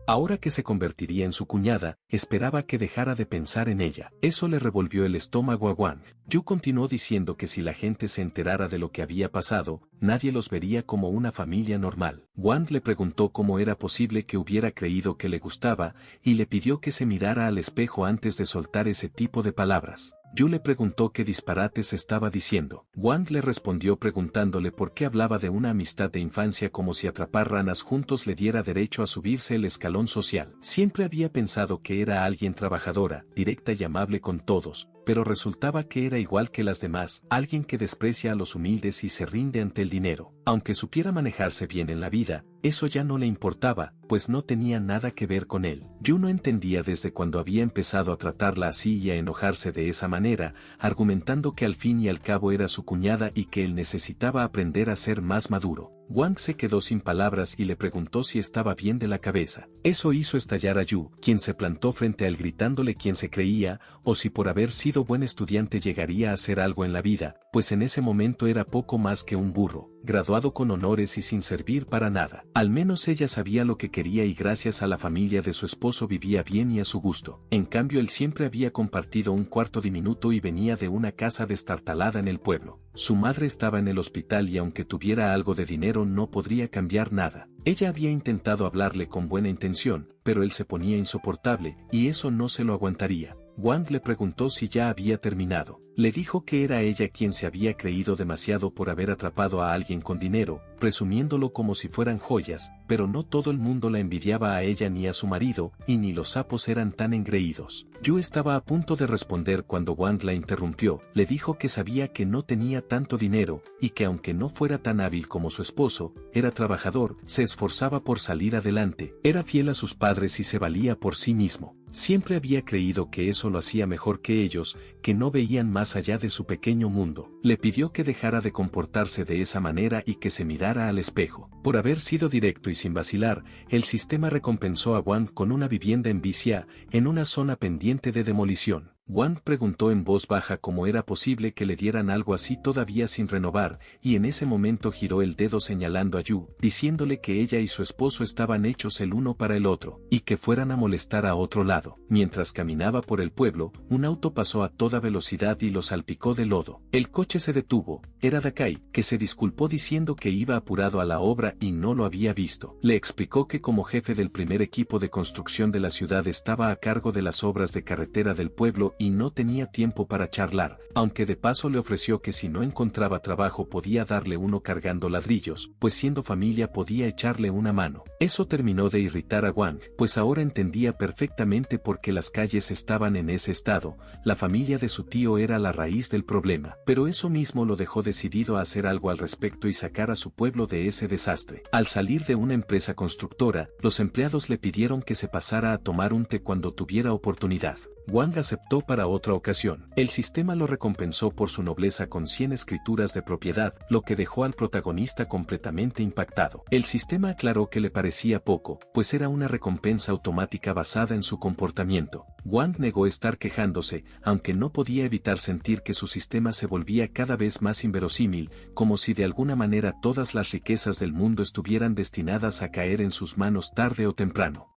Ahora que se convertiría en su cuñada, esperaba que dejara de pensar en ella. Eso le revolvió el estómago a Wang. Yu continuó diciendo que si la gente se enterara de lo que había pasado, nadie los vería como una familia normal. Wang le preguntó cómo era posible que hubiera creído que le gustaba, y le pidió que se mirara al espejo antes de soltar ese tipo de palabras. Yu le preguntó qué disparates estaba diciendo. Wang le respondió preguntándole por qué hablaba de una amistad de infancia como si atrapar ranas juntos le diera derecho a subirse el escalón social. Siempre había pensado que era alguien trabajadora, directa y amable con todos, pero resultaba que era igual que las demás, alguien que desprecia a los humildes y se rinde ante el dinero. Aunque supiera manejarse bien en la vida, eso ya no le importaba, pues no tenía nada que ver con él. Yu no entendía desde cuando había empezado a tratarla así y a enojarse de esa manera, argumentando que al fin y al cabo era su cuñada y que él necesitaba aprender a ser más maduro. Wang se quedó sin palabras y le preguntó si estaba bien de la cabeza. Eso hizo estallar a Yu, quien se plantó frente a él gritándole quién se creía, o si por haber sido buen estudiante llegaría a hacer algo en la vida, pues en ese momento era poco más que un burro, graduado con honores y sin servir para nada. Al menos ella sabía lo que quería y gracias a la familia de su esposo vivía bien y a su gusto. En cambio él siempre había compartido un cuarto diminuto y venía de una casa destartalada en el pueblo. Su madre estaba en el hospital y aunque tuviera algo de dinero no podría cambiar nada. Ella había intentado hablarle con buena intención, pero él se ponía insoportable, y eso no se lo aguantaría. Wang le preguntó si ya había terminado. Le dijo que era ella quien se había creído demasiado por haber atrapado a alguien con dinero, presumiéndolo como si fueran joyas, pero no todo el mundo la envidiaba a ella ni a su marido, y ni los sapos eran tan engreídos. Yu estaba a punto de responder cuando Wang la interrumpió, le dijo que sabía que no tenía tanto dinero, y que aunque no fuera tan hábil como su esposo, era trabajador, se esforzaba por salir adelante, era fiel a sus padres y se valía por sí mismo. Siempre había creído que eso lo hacía mejor que ellos, que no veían más allá de su pequeño mundo. Le pidió que dejara de comportarse de esa manera y que se mirara al espejo. Por haber sido directo y sin vacilar, el sistema recompensó a Wang con una vivienda en Bixia, en una zona pendiente de demolición. Wang preguntó en voz baja cómo era posible que le dieran algo así todavía sin renovar, y en ese momento giró el dedo señalando a Yu, diciéndole que ella y su esposo estaban hechos el uno para el otro, y que fueran a molestar a otro lado. Mientras caminaba por el pueblo, un auto pasó a toda velocidad y lo salpicó de lodo. El coche se detuvo. Era Dakai, que se disculpó diciendo que iba apurado a la obra y no lo había visto. Le explicó que como jefe del primer equipo de construcción de la ciudad estaba a cargo de las obras de carretera del pueblo y no tenía tiempo para charlar, aunque de paso le ofreció que si no encontraba trabajo podía darle uno cargando ladrillos, pues siendo familia podía echarle una mano. Eso terminó de irritar a Wang, pues ahora entendía perfectamente por qué las calles estaban en ese estado. La familia de su tío era la raíz del problema, pero eso mismo lo dejó decidido a hacer algo al respecto y sacar a su pueblo de ese desastre. Al salir de una empresa constructora, los empleados le pidieron que se pasara a tomar un té cuando tuviera oportunidad. Wang aceptó para otra ocasión. El sistema lo recompensó por su nobleza con 100 escrituras de propiedad, lo que dejó al protagonista completamente impactado. El sistema aclaró que le parecía poco, pues era una recompensa automática basada en su comportamiento. Wang negó estar quejándose, aunque no podía evitar sentir que su sistema se volvía cada vez más inverosímil, como si de alguna manera todas las riquezas del mundo estuvieran destinadas a caer en sus manos tarde o temprano.